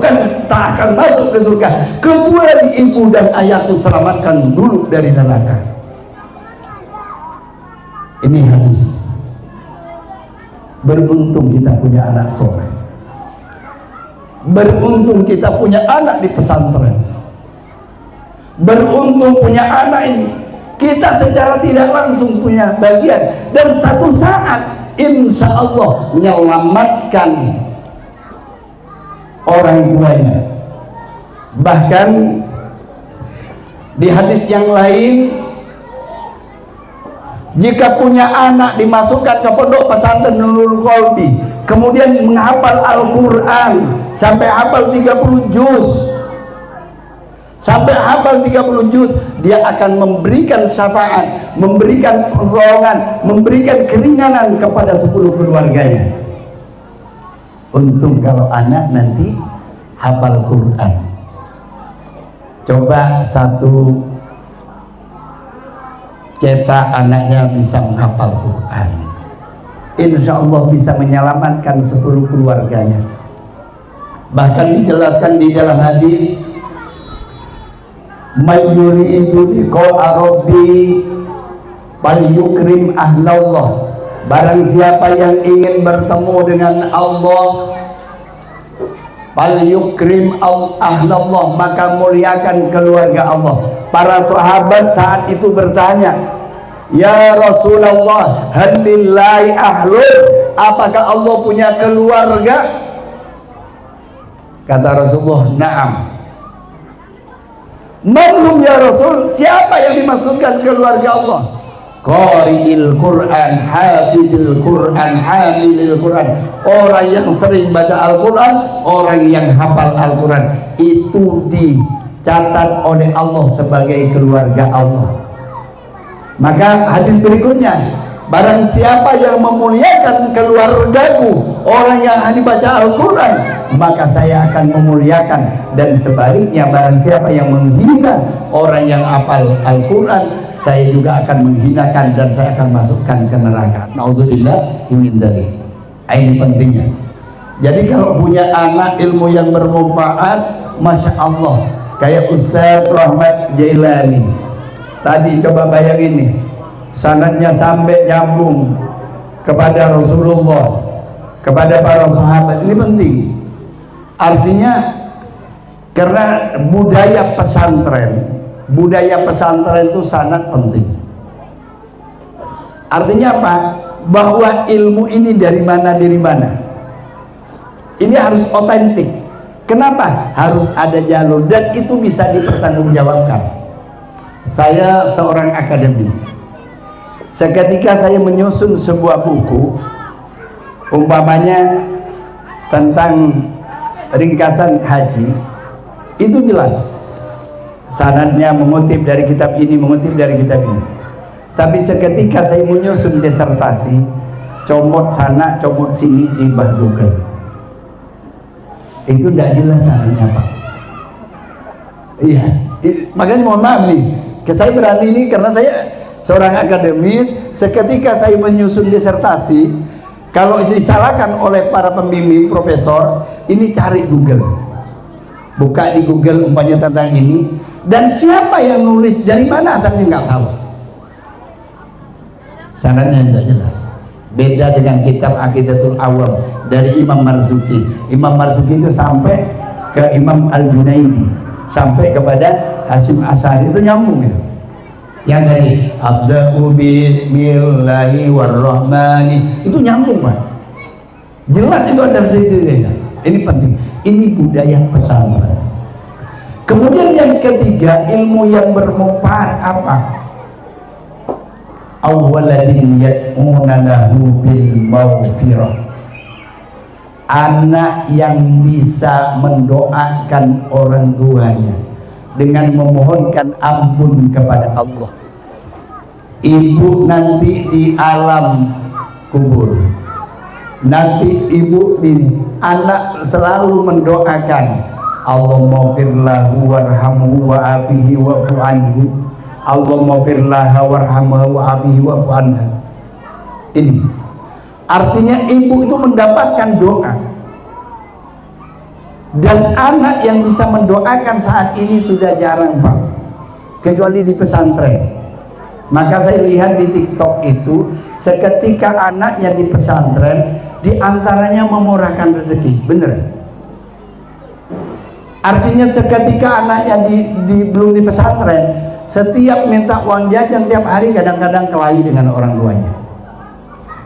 ke surga. Kecuali ibu dan ayahku selamatkan dulu dari neraka. Ini hadis. Beruntung kita punya anak soleh, beruntung kita punya anak di pesantren, beruntung punya anak ini. Kita secara tidak langsung punya bagian, dan satu saat insya Allah menyelamatkan orang tuanya. Bahkan di hadis yang lain, jika punya anak dimasukkan ke pondok pesantren Nurul Qalbi, kemudian menghafal Al-Quran sampai hafal 30 juz, dia akan memberikan syafaat, memberikan pertolongan, memberikan keringanan kepada 10 keluarganya. Untung kalau anak nanti hafal Quran. Coba satu cetak anaknya bisa menghafal Quran, insya Allah bisa menyelamatkan 10 keluarganya. Bahkan dijelaskan di dalam hadis, may yuridu liqa'a rabbi falyukrim ahlallah. Barang siapa yang ingin bertemu dengan Allah, falyukrim ahlallah, maka muliakan keluarga Allah. Para sahabat saat itu bertanya, ya Rasulullah, halillahi ahlul, apakah Allah punya keluarga? Kata Rasulullah, na'am. Manhum ya Rasul, siapa yang dimaksudkan keluarga Allah? Qari'il Quran, hafidil Quran, hamilil Quran. Orang yang sering baca Al-Quran, orang yang hafal Al-Quran, itu dicatat oleh Allah sebagai keluarga Allah. Maka hadis berikutnya, barang siapa yang memuliakan keluargaku, orang yang dibaca Al-Quran, maka saya akan memuliakan. Dan sebaliknya, barang siapa yang menghina orang yang hafal Al-Quran, saya juga akan menghinakan dan saya akan masukkan ke neraka. Naudzubillah min dzalik. Ini pentingnya. Jadi kalau punya anak ilmu yang bermanfaat, masya Allah, kayak Ustaz Rahmat Jailani tadi, coba bayangin nih, sanadnya sampai nyambung kepada Rasulullah, kepada para sahabat. Ini penting. Artinya karena budaya pesantren itu sangat penting. Artinya apa? Bahwa ilmu ini dari mana. Ini harus otentik. Kenapa? Harus ada jalur, dan itu bisa dipertanggungjawabkan. Saya seorang akademis. Seketika saya menyusun sebuah buku, umpamanya tentang ringkasan haji, itu jelas sanadnya mengutip dari kitab ini, mengutip dari kitab ini. Tapi seketika saya menyusun disertasi, comot sana, comot sini di Google, itu tidak jelas sanadnya Pak. Iya, makanya mohon maaf nih, saya berani ini karena saya seorang akademis. Seketika saya menyusun disertasi, kalau disalahkan oleh para pembimbing profesor, ini cari Google, buka di Google umpamanya tentang ini, dan siapa yang nulis, dari mana asalnya nggak tahu, sanadnya tidak jelas. Beda dengan kitab Aqidatul Awam dari Imam Marzuki. Imam Marzuki itu sampai ke Imam Al-Junaidi, sampai kepada Hasyim Asy'ari, itu nyambung ya. Yang dari Abda'u bismillahi warrahmani, itu nyambung Pak, jelas itu ada sisi-sisinya. Ini penting, ini budaya pesantren. Kemudian yang ketiga, ilmu yang bermanfaat apa? Awwaladin yad'una lahu bil maghfirah. Anak yang bisa mendoakan orang tuanya dengan memohonkan ampun kepada Allah. Ibu nanti di alam kubur, nanti ibu ini, anak selalu mendoakan, Allahumma fir lahu warhamhu wa'afihi wa'fu anhu. Allahumma fir laha warhamhu wa'afihi wa'fu anha. Ini artinya ibu itu mendapatkan doa, dan anak yang bisa mendoakan saat ini sudah jarang Pak, kecuali di pesantren. Maka saya lihat di TikTok itu seketika anaknya di pesantren, diantaranya memurahkan rezeki, bener. Artinya seketika anaknya belum di pesantren, setiap minta uang jajan tiap hari, kadang-kadang kelahi dengan orang tuanya.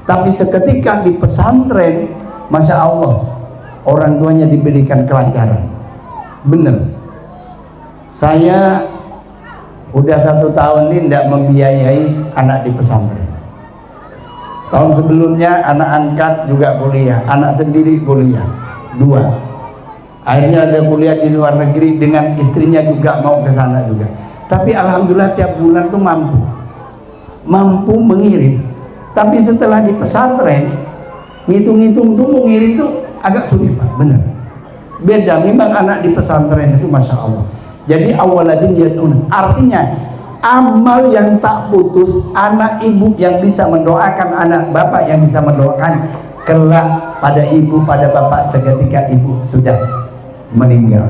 Tapi seketika di pesantren, Masya Allah, orang tuanya diberikan kelancaran, bener. Saya udah 1 tahun ini tidak membiayai anak di pesantren. Tahun sebelumnya anak angkat juga kuliah, anak sendiri kuliah 2. Akhirnya ada kuliah di luar negeri dengan istrinya juga mau ke sana juga. Tapi alhamdulillah tiap bulan tuh mampu mengirim. Tapi setelah di pesantren, ngitung-ngitung tuh mengirim tuh agak sulit Pak, benar. Beda memang anak di pesantren itu Masya Allah. Jadi awaladin yad'un, artinya amal yang tak putus, anak ibu yang bisa mendoakan anak, bapak yang bisa mendoakan kelak pada ibu, pada bapak seketika ibu sudah meninggal.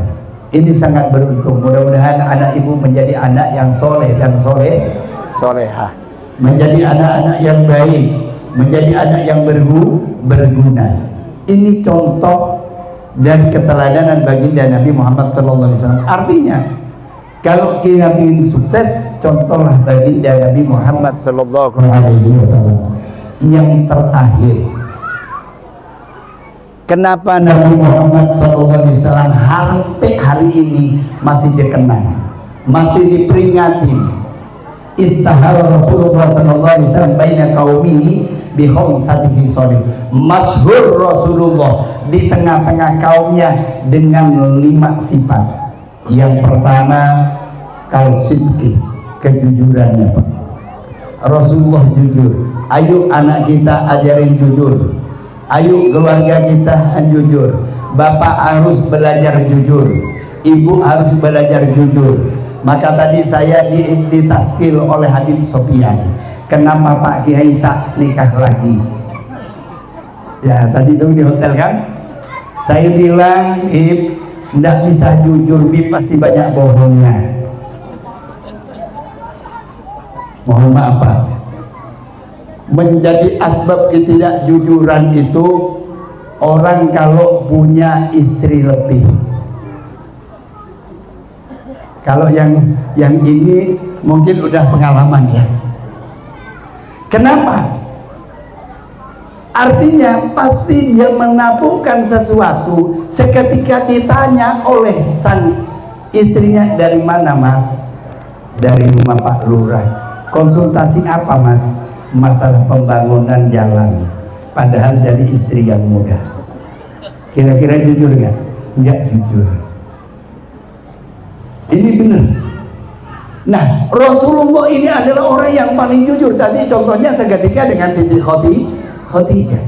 Ini sangat beruntung. Mudah-mudahan anak ibu menjadi anak yang soleh dan solehah, menjadi anak-anak yang baik, menjadi anak yang berguna. Ini contoh dan keteladanan baginda Nabi Muhammad SAW. Artinya kalau kita ingin sukses, contohlah baginda Nabi Muhammad SAW. Yang terakhir, kenapa Nabi Muhammad SAW sampai hari ini masih dikenang, masih diperingati? Istahara Rasulullah SAW baina qaumihi bihom satihi sholih. Masyhur Rasulullah di tengah-tengah kaumnya dengan 5 sifat. Yang pertama, kalsidki, kejujurannya Pak. Rasulullah jujur. Ayo anak kita ajarin jujur, ayo keluarga kita jujur. Bapak harus belajar jujur, ibu harus belajar jujur. Maka tadi saya ditaskil oleh Habib Sofyan, kenapa Pak Kiai tak nikah lagi? Ya tadi itu di hotel kan, saya bilang Bib, tidak bisa jujur Bib, pasti banyak bohongnya. Mohon maaf Pak, menjadi asbab ketidakjujuran itu orang kalau punya istri lebih. Kalau yang ini mungkin udah pengalaman ya. Kenapa? Artinya pasti dia menabungkan sesuatu. Seketika ditanya oleh sang istrinya, dari mana Mas? Dari rumah Pak Lurah. Konsultasi apa Mas? Masalah pembangunan jalan. Padahal dari istri yang muda. Kira-kira jujur nggak? Nggak jujur. Ini benar. Nah, Rasulullah ini adalah orang yang paling jujur. Tadi contohnya seketika dengan Siti Khadijah.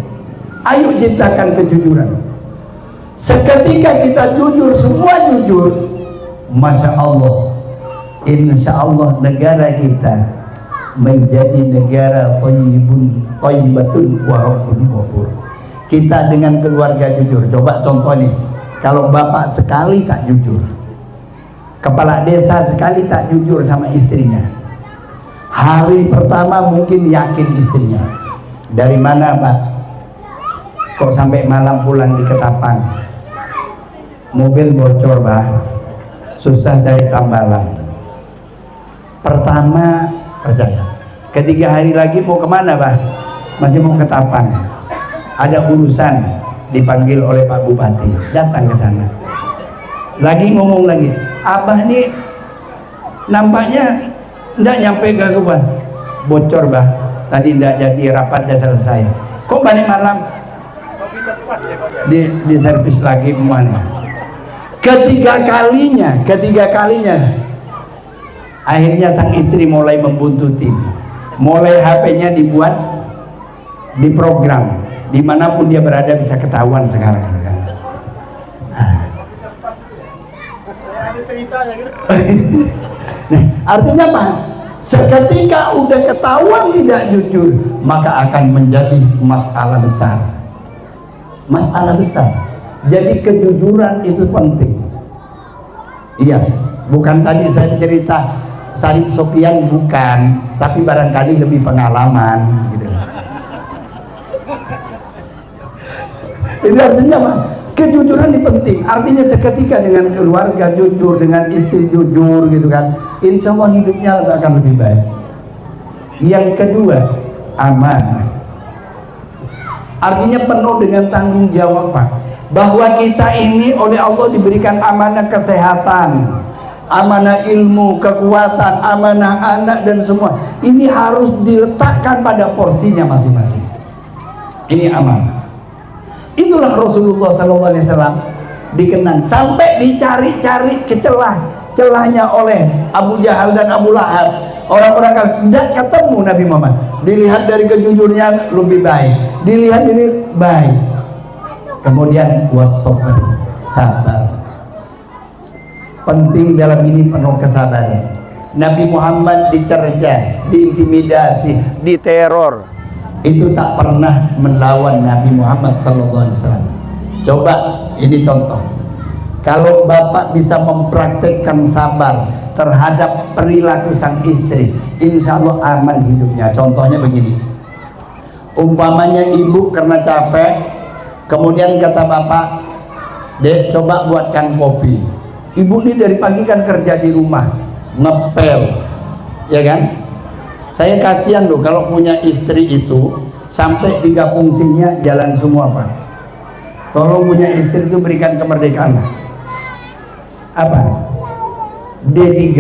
Ayo ciptakan kejujuran. Seketika kita jujur, semua jujur, Masya Allah, Insya Allah negara kita menjadi negara thayyibatun wa rabbun ghafur. Kita dengan keluarga jujur. Coba contoh nih, kalau bapak sekali tak jujur, kepala desa sekali tak jujur sama istrinya, hari pertama mungkin yakin istrinya, dari mana Pak? Kok sampai malam pulang di Ketapang? Mobil bocor Pak, susah cari tambalan. Pertama percaya, ketiga hari lagi mau kemana Pak? Masih mau Ketapang, ada urusan, dipanggil oleh Pak Bupati, datang ke sana. Lagi ngomong lagi, Abah nih nampaknya enggak nyampe ke gua, bocor Bah, tadi enggak jadi rapatnya selesai. Kok balik malam? Di servis lagi kemana? Ketiga kalinya akhirnya sang istri mulai membuntuti, mulai HP-nya dibuat, diprogram, dimanapun dia berada bisa ketahuan sekarang. Nah, artinya apa? Seketika udah ketahuan tidak jujur, maka akan menjadi masalah besar. Masalah besar. Jadi kejujuran itu penting. Iya, bukan tadi saya cerita Syarif Sofyan, bukan, tapi barangkali lebih pengalaman gitu. Ini artinya apa? Kejujuran ini penting. Artinya seketika dengan keluarga jujur, dengan istri jujur gitu kan, insya Allah hidupnya akan lebih baik. Yang kedua, amanah. Artinya penuh dengan tanggung jawab, Pak. Bahwa kita ini oleh Allah diberikan amanah kesehatan, amanah ilmu, kekuatan, amanah anak dan semua. Ini harus diletakkan pada porsinya masing-masing. Ini amanah. Itulah Rasulullah SAW dikenang sampai dicari-cari celahnya oleh Abu Jahal dan Abu Lahab. Orang-orang kan tidak ketemu Nabi Muhammad. Dilihat dari kejujurannya lebih baik, dilihat ini baik. Kemudian wasobar, sabar. Penting dalam ini penuh kesabaran. Nabi Muhammad dicerca, diintimidasi, diteror, itu tak pernah melawan Nabi Muhammad SAW. Coba ini contoh. Kalau bapak bisa mempraktekkan sabar terhadap perilaku sang istri, insya Allah aman hidupnya. Contohnya begini, umpamanya ibu karena capek, kemudian kata bapak, Dek coba buatkan kopi. Ibu ini dari pagi kan kerja di rumah, ngepel, ya kan? Saya kasihan loh kalau punya istri itu sampai 3 fungsinya jalan semua, Pak. Tolong punya istri itu berikan kemerdekaan. Apa? D3.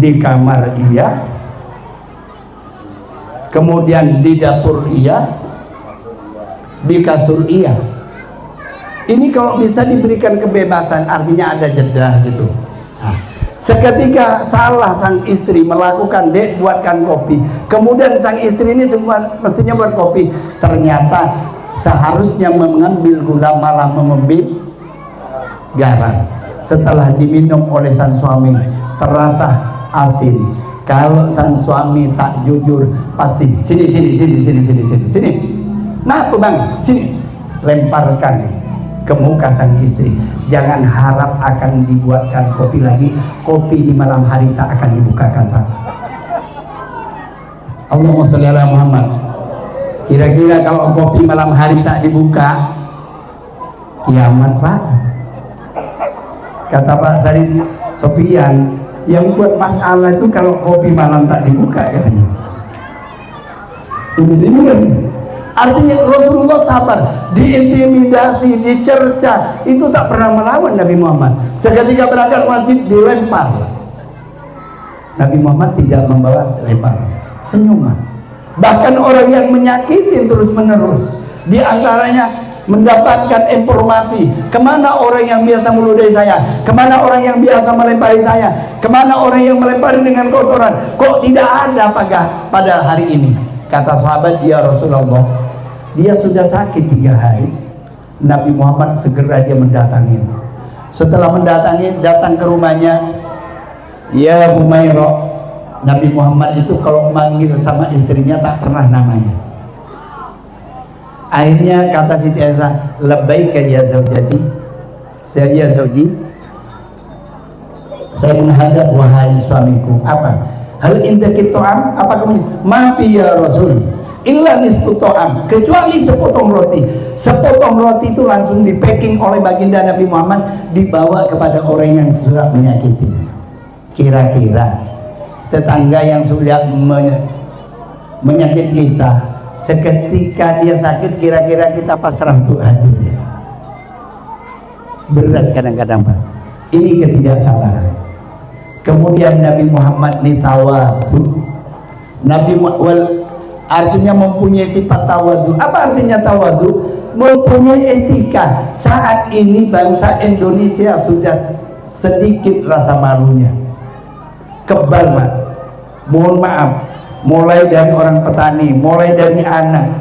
Di kamar iya, kemudian di dapur iya, di kasur iya. Ini kalau bisa diberikan kebebasan, artinya ada jeda gitu. Nah, seketika salah sang istri melakukan, Dek buatkan kopi, kemudian sang istri ini semua mestinya buat kopi, ternyata seharusnya mengambil gula malah mengambil garam. Setelah diminum oleh sang suami terasa asin. Kalau sang suami tak jujur, pasti sini. Nah tuh bang, sini, lemparkan ke muka sang istri. Jangan harap akan dibuatkan kopi lagi. Kopi di malam hari tak akan dibukakan, Pak. Allahumma sholli ala Muhammad. Kira-kira kalau kopi malam hari tak dibuka, kiamat, Pak. Kata Pak Syarif Sofyan, yang buat masalah itu kalau kopi malam tak dibuka katanya. Ini artinya Rasulullah sabar, diintimidasi, dicerca, itu tak pernah melawan Nabi Muhammad. Seketika berangkat masjid dilempar. Nabi Muhammad tidak membawa lempar, senyuman. Bahkan orang yang menyakiti terus menerus, di antaranya mendapatkan informasi kemana orang yang biasa meludahi saya, kemana orang yang biasa melempari saya, kemana orang yang melempari dengan kotoran, kok tidak ada pada hari ini. Kata sahabat, ya Rasulullah, dia sudah sakit 3 hari. Nabi Muhammad segera dia mendatangi. Setelah mendatangi, datang ke rumahnya, ya Humairah. Nabi Muhammad itu kalau manggil sama istrinya tak pernah namanya. Akhirnya kata Siti Aisyah, labbaika ya zaujati, saya ya zauji, saya menghadap wahai suamiku. Apa? Hal indaki ta'am? Apa kamu? Maafi ya Rasul, illa nisfu ta'am, kecuali sepotong roti. Sepotong roti itu langsung di packing oleh baginda Nabi Muhammad, dibawa kepada orang yang sudah menyakiti. Kira-kira tetangga yang sudah menyakiti kita, seketika dia sakit, kira-kira kita pasrah Tuhan. Berat kadang-kadang, Pak. Ini ketidaksabaran. Kemudian Nabi Muhammad ini tawadu. Artinya mempunyai sifat tawadu. Apa artinya tawadu? Mempunyai etika. Saat ini bangsa Indonesia sudah sedikit rasa malunya, kebal, Pak. Mohon maaf, mulai dari orang petani, mulai dari anak.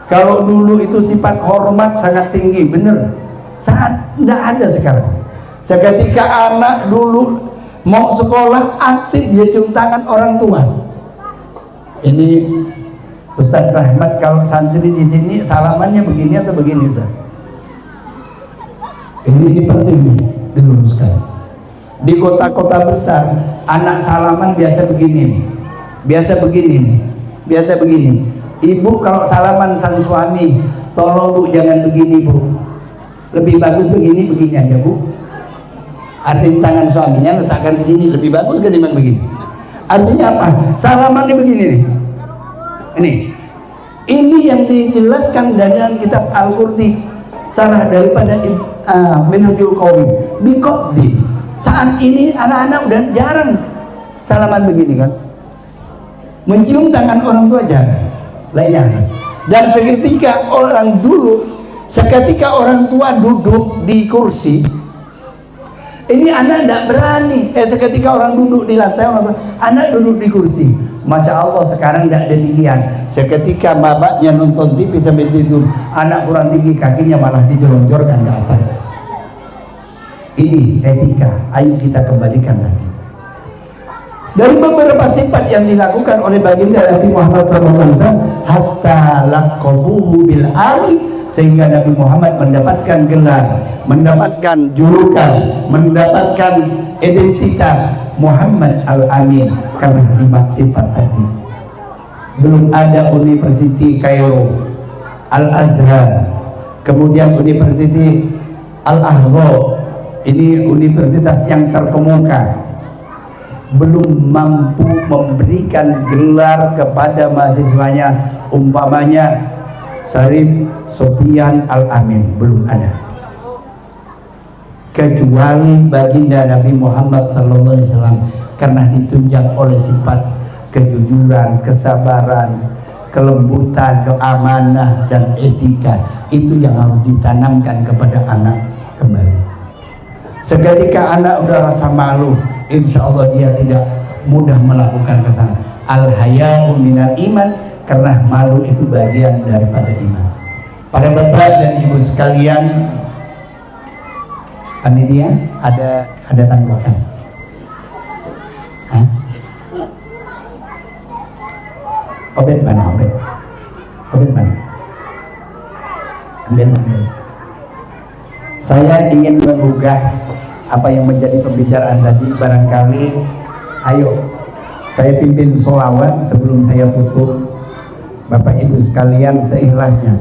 Kalau dulu itu sifat hormat sangat tinggi, bener. Saat tidak ada sekarang. Seketika anak dulu mau sekolah aktif, dia cium tangan orang tua. Ini Ustaz Rahmat, kalau santri di sini salamannya begini atau begini Ustaz? Ini penting nih diluruskan. Di kota-kota besar anak salaman biasa begini nih, biasa begini nih, biasa begini. Ibu kalau salaman sang suami, tolong Bu jangan begini Bu, lebih bagus begini, begini aja Bu. Artinya tangan suaminya letakkan di sini, lebih bagus ketimbang begini. Artinya apa? Salaman ini begini nih. Ini yang dijelaskan dalam kitab Al-Qurti, salah daripada Minhajul Qawi. Biqabdi. Saat ini anak-anak udah jarang salaman begini kan. Mencium tangan orang tua jarang. Lainnya. Dan seketika orang tua duduk di kursi, ini anak tidak berani. Seketika orang duduk di lantai, anak duduk di kursi. Masya Allah, sekarang tidak demikian. Seketika bapaknya nonton TV sambil tidur, anak kurang tinggi kakinya malah dijelonjorkan ke atas. Ini etika. Ayo kita kembalikan lagi. Dari beberapa sifat yang dilakukan oleh baginda Nabi Muhammad SAW, hatta laqabuhu bil ali, sehingga Nabi Muhammad mendapatkan gelar, mendapatkan julukan, mendapatkan identitas Muhammad Al-Amin karena 5 sifat tadi. Belum ada University Kairo, Al-Azhar, kemudian University Al-Ahwa, ini universitas yang terkemuka, belum mampu memberikan gelar kepada mahasiswanya umpamanya Syarif Sofyan Al-Amin, belum ada, kecuali baginda Nabi Muhammad SAW, karena ditunjang oleh sifat kejujuran, kesabaran, kelembutan, keamanah, dan etika. Itu yang harus ditanamkan kepada anak kembali. Seketika anak udah rasa malu, insya Allah dia tidak mudah melakukan kesalahan. Al-haya'u minal iman, karena malu itu bagian daripada iman. Para bapak dan ibu sekalian, panitia ada tanggapan? Hah? Obet mana? Obet mana? Ambil. Saya ingin menggugah apa yang menjadi pembicaraan tadi. Barangkali ayo saya pimpin sholawat sebelum saya tutup. Bapak ibu sekalian seikhlasnya.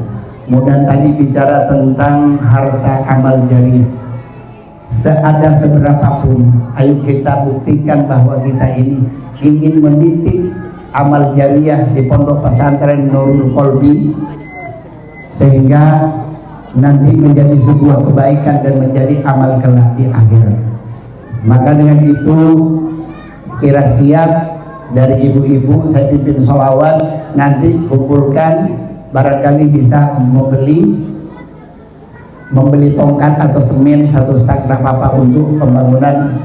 Kemudian tadi bicara tentang harta amal jariah. Seada seberapapun, ayo kita buktikan bahwa kita ini ingin mendidik amal jariah di pondok pesantren Nurul Qalbi, sehingga nanti menjadi sebuah kebaikan dan menjadi amal kelak di akhirat. Maka dengan itu kira siap dari ibu-ibu, saya pimpin sholawat, nanti kumpulkan, barangkali bisa membeli tongkat atau semen 1 sak tak apa-apa untuk pembangunan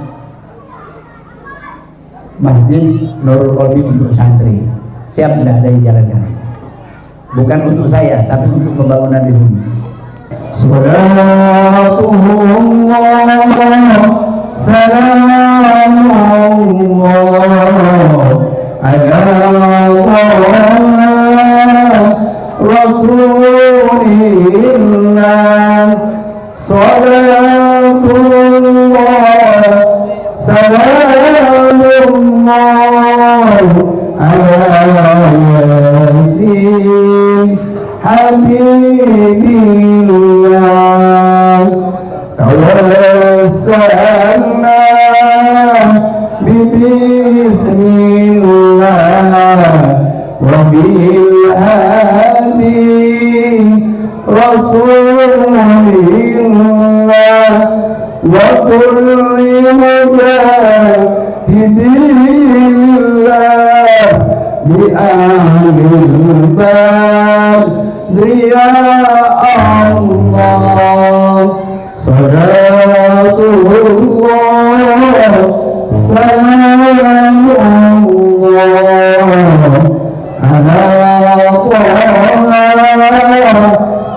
Masjid Nurul Qalbi untuk santri. Siap tidak ada jalan-jalan? Bukan untuk saya, tapi untuk pembangunan di sini. Salatullah salamullah ala Rasulillah, salatullah salamullah ala yasin habibillah, tawassalna bismillah wa bil hadi rasulillah wa kulli mujahidillah bi ahlil badri ya Allah. Salatullah salamullah ala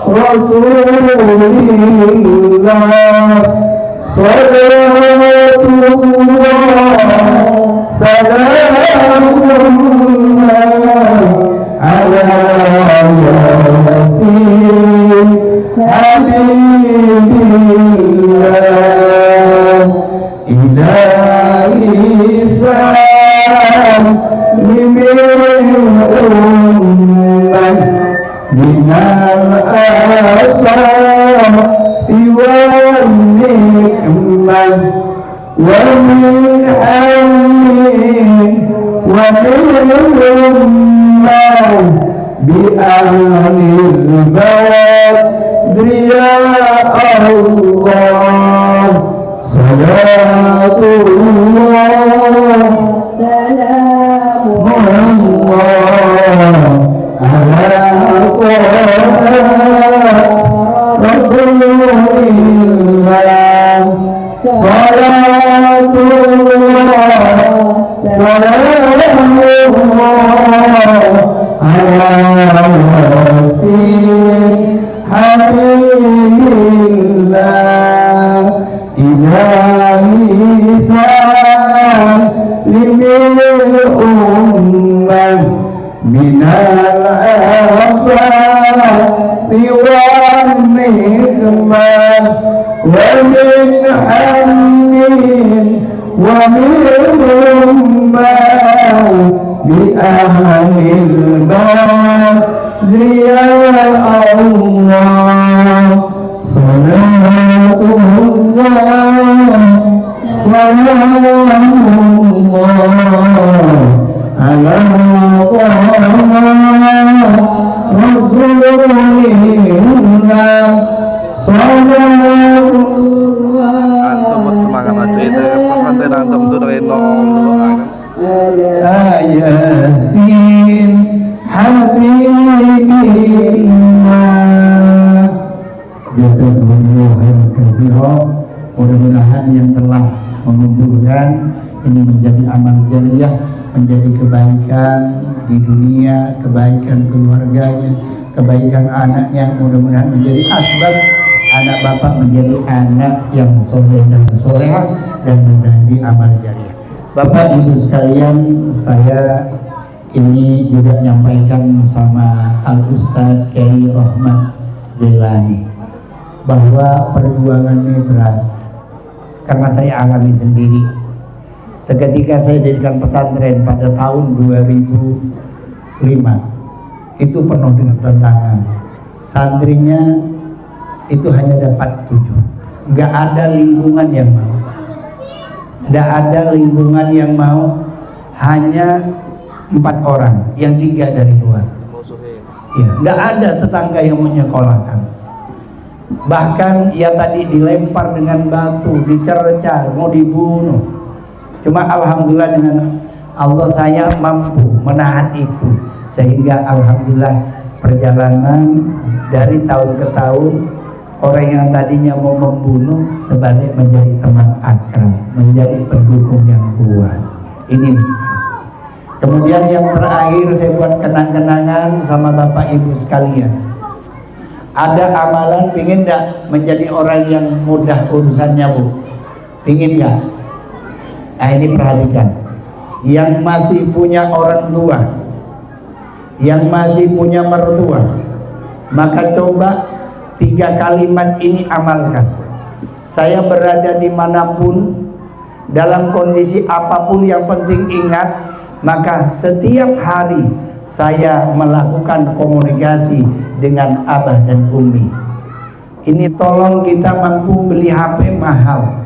Rasulillah, Mudah-mudahan yang telah mengumpulkan ini menjadi amal jariah, menjadi kebaikan di dunia, kebaikan keluarganya, kebaikan anaknya. Mudah-mudahan menjadi asbab anak bapak menjadi anak yang soleh dan solehah dan menjadi amal jariah. Bapak ibu sekalian, saya ini juga menyampaikan sama Al Ustadz Kiai Rahmat Jailani bahwa perjuangannya berat, karena saya alami sendiri. Seketika saya jadikan pesantren pada tahun 2005, itu penuh dengan tantangan. Santrinya itu hanya dapat 7, nggak ada lingkungan yang mau, nggak ada lingkungan yang mau, hanya 4 orang, yang 3 dari luar. Ya, nggak ada tetangga yang menyekolahkan. Bahkan ya tadi dilempar dengan batu, dicerca, mau dibunuh. Cuma alhamdulillah dengan Allah saya mampu menahan itu, sehingga alhamdulillah perjalanan dari tahun ke tahun, orang yang tadinya mau membunuh terbalik menjadi teman akrab, menjadi pendukung yang kuat. Ini. Kemudian yang terakhir saya buat kenang-kenangan sama Bapak Ibu sekalian. Ada amalan, pingin gak menjadi orang yang mudah urusannya, Bu? Pingin gak? Nah ini perhatikan, yang masih punya orang tua, yang masih punya mertua, maka coba 3 kalimat ini amalkan. Saya berada dimanapun, dalam kondisi apapun, yang penting ingat, maka setiap hari saya melakukan komunikasi dengan abah dan umi. Ini tolong kita mampu beli HP mahal,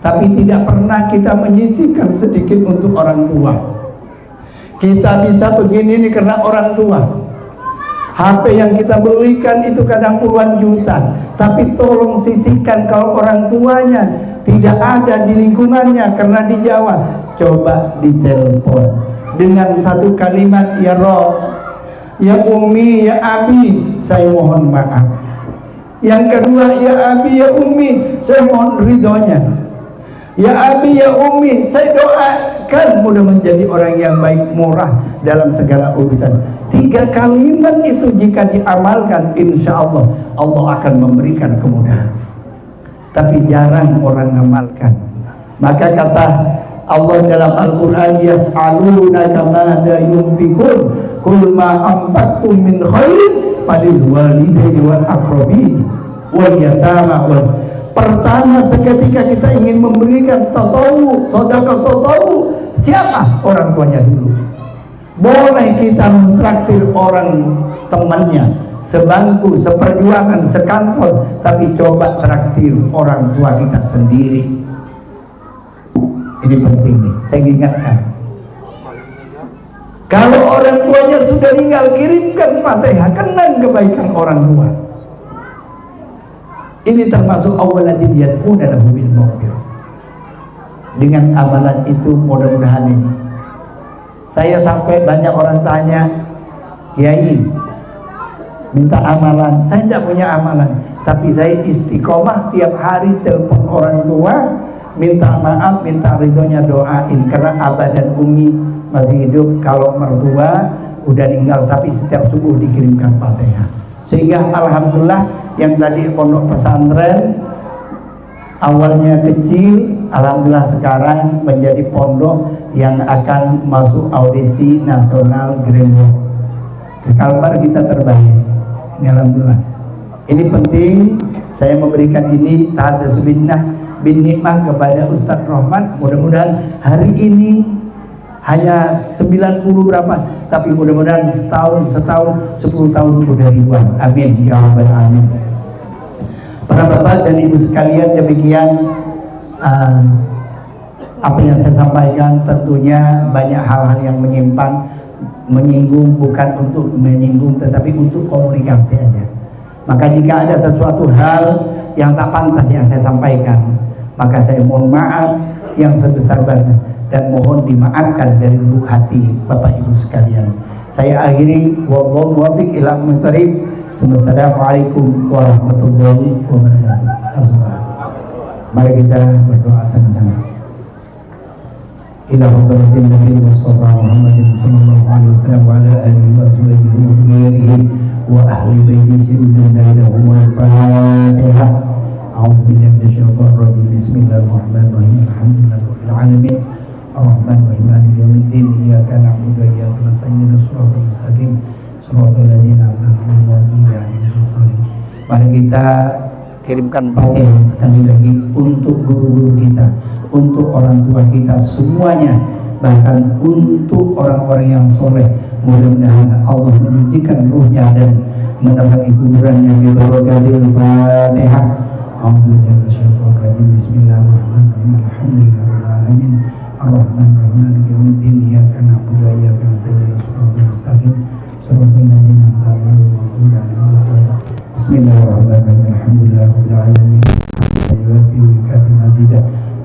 tapi tidak pernah kita menyisihkan sedikit untuk orang tua. Kita bisa begini ini karena orang tua. HP yang kita belikan itu kadang puluhan juta, tapi tolong sisihkan kalau orang tuanya tidak ada di lingkungannya karena di Jawa. Coba ditelepon dengan 1 kalimat, ya Rob, ya Umi, ya Abi, saya mohon maaf. Yang kedua, ya Abi, ya Umi, saya mohon ridhonya. Ya Abi, ya Umi, saya doakan mudah menjadi orang yang baik, murah dalam segala urusan. 3 kalimat itu jika diamalkan, insya Allah Allah akan memberikan kemudahan. tapi jarang orang ngamalkan. Maka kata Allah dalam Al-Quran, yas'alunaka madza yunfikun qul ma anfaqtum min khairin falil walidayni wal aqrabin wal yatama wal. Pertama seketika kita ingin memberikan tatawu, sedekah tatawu, siapa? Orang tuanya dulu. Boleh kita mentraktir orang temannya, sebangku, seperjuangan, sekantor, tapi coba traktir orang tua kita sendiri. Ini penting nih, saya ingatkan. Kalau orang tuanya sudah meninggal, kirimkan Fatihah, kenang kebaikan orang tua. Ini termasuk awaladin yad'una lahu bil maghfirah. Dengan amalan itu mudah-mudahan ini. Saya sampai banyak orang tanya, Kiai minta amalan. Saya tidak punya amalan, tapi saya istiqomah tiap hari telepon orang tua, minta maaf, minta ridhonya, doain. Karena abah dan umi masih hidup. Kalau mertua udah meninggal, tapi setiap subuh dikirimkan Fatihah. Sehingga alhamdulillah yang tadi pondok pesantren awalnya kecil, alhamdulillah sekarang menjadi pondok yang akan masuk audisi nasional Grand World. Di Kalbar kita terbaik. Ini alhamdulillah. Ini penting saya memberikan ini tahadus binnah bin nikmah kepada Ustadz Rohman. Mudah-mudahan hari ini hanya 90 berapa, tapi mudah-mudahan setahun 10 tahun udah ribuan. Amin ya rabbal alamin. Para bapak dan ibu sekalian, demikian apa yang saya sampaikan. Tentunya banyak hal-hal yang menyimpang, menyinggung, bukan untuk menyinggung tetapi untuk komunikasi aja. Maka jika ada sesuatu hal yang tak pantas yang saya sampaikan, maka saya mohon maaf yang sebesar-besarnya dan mohon dimaafkan dari lubuk hati Bapak Ibu sekalian. Saya akhiri, wallahu muwaffiq ila aqwamit. Assalamualaikum warahmatullahi wabarakatuh. Mari kita berdoa sama-sama. Ila hadratin Nabi Mustafa Muhammadin sallallahu alaihi wasallam wa ala alihi wa sahbihi wa dhurriyyatihi wa ahli baitihi lahum al-Fatihah. A'udzu billahi minasyaitonir rajim. Bismillahirrahmanirrahim. Alhamdulillahirabbil alamin. Ar-Rahmanir-Rahim. Maliki yaumiddin. Iyyaka na'budu wa iyyaka nasta'in. Ihdinas siratal mustaqim. Shiratal ladzina an'amta 'alaihim. Mari kita kirimkan Fatihah sekali lagi untuk guru-guru kita, untuk orang tua kita semuanya, bahkan untuk orang-orang yang soleh. Mudah-mudahan Allah menyucikan ruhnya dan menemani kuburannya di barakatil Fatihah. Bismillahirrahmanirrahim. Alhamdulillahirabbil alamin. Ar-Rahmanir-Rahim. Maliki yaumiddin. Iyyaka na'budu wa iyyaka nasta'in. Shiratal mustaqim. Shiratal ladzina an'amta 'alaihim. Bismillahirrahmanirrahim. Alhamdulillahirabbil alamin.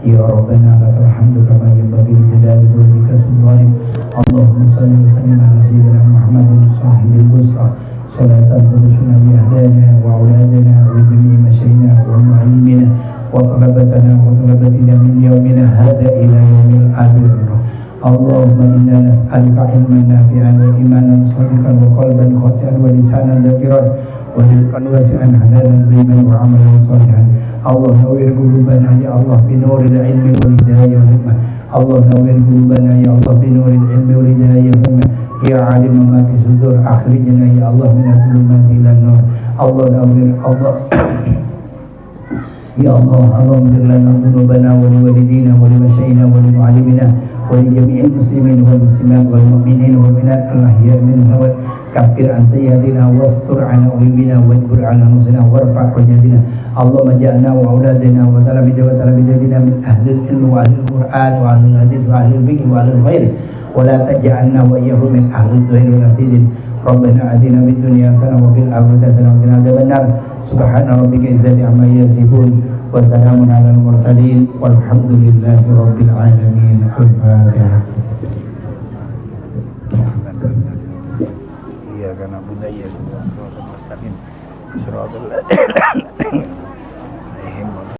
Ya Rabbana lakal hamdu kama yanbaghi li jalali wajhika subhanahu. Allahumma shalli wa sallim ala sayyidina Muhammadin sahibil busra. Salatan tubushuna bi ahdana wa auladana wa jami'i masyayikhina wa mu'allimina wa talabatana wa talabatina min yaumina hadha ila yaumil akhir. Allahumma inna nas'aluka ilman nafi'an wa imanan shadiqan wa qalban khashi'an wa lisanan dhakiran wa rizqan wasi'an halalan tayyiban wa amalan shalihan. Allah nawwir qulubana ya Allah binuril ilmi wal hidayah wal hikmah. Allah nawwir qulubana ya Allah binuril ilmi wal hidayah wal hikmah. Ya alim ma fi sudur akhrijna ya Allah min adh-dhulumati ilan nur. Allah nawwir Allah ya Allah Allahumma lana dhunubana wa liwalidina wa limasyayikhina wa limu'allimina wa li jami'il muslimin wal muslimat wal mu'minin wal mu'minat al-ahya'i minhum wa kaffir an sayyi'atina wastur 'an uyubina wajbur 'ala nusina warfa' hujatina. Allahumma ja'alna wa auladina wa talabidatina min ahlil ilmi wa ahlil Qur'an wa ahlil hadis wa ahlil fiqh wa ahlil khair wa la taj'alna wa iyyahum min ahlil dhuhri wal asidin. Rabbana atina fid dunya hasanah wa fil akhirati hasanah wa qina adzabannar. Subhana rabbika izzati amma yasifun wa salamun 'alal mursalin walhamdulillahi rabbil alamin. Al-Fatihah. Iyyaka na'budu wa iyyaka nasta'in. Shiratal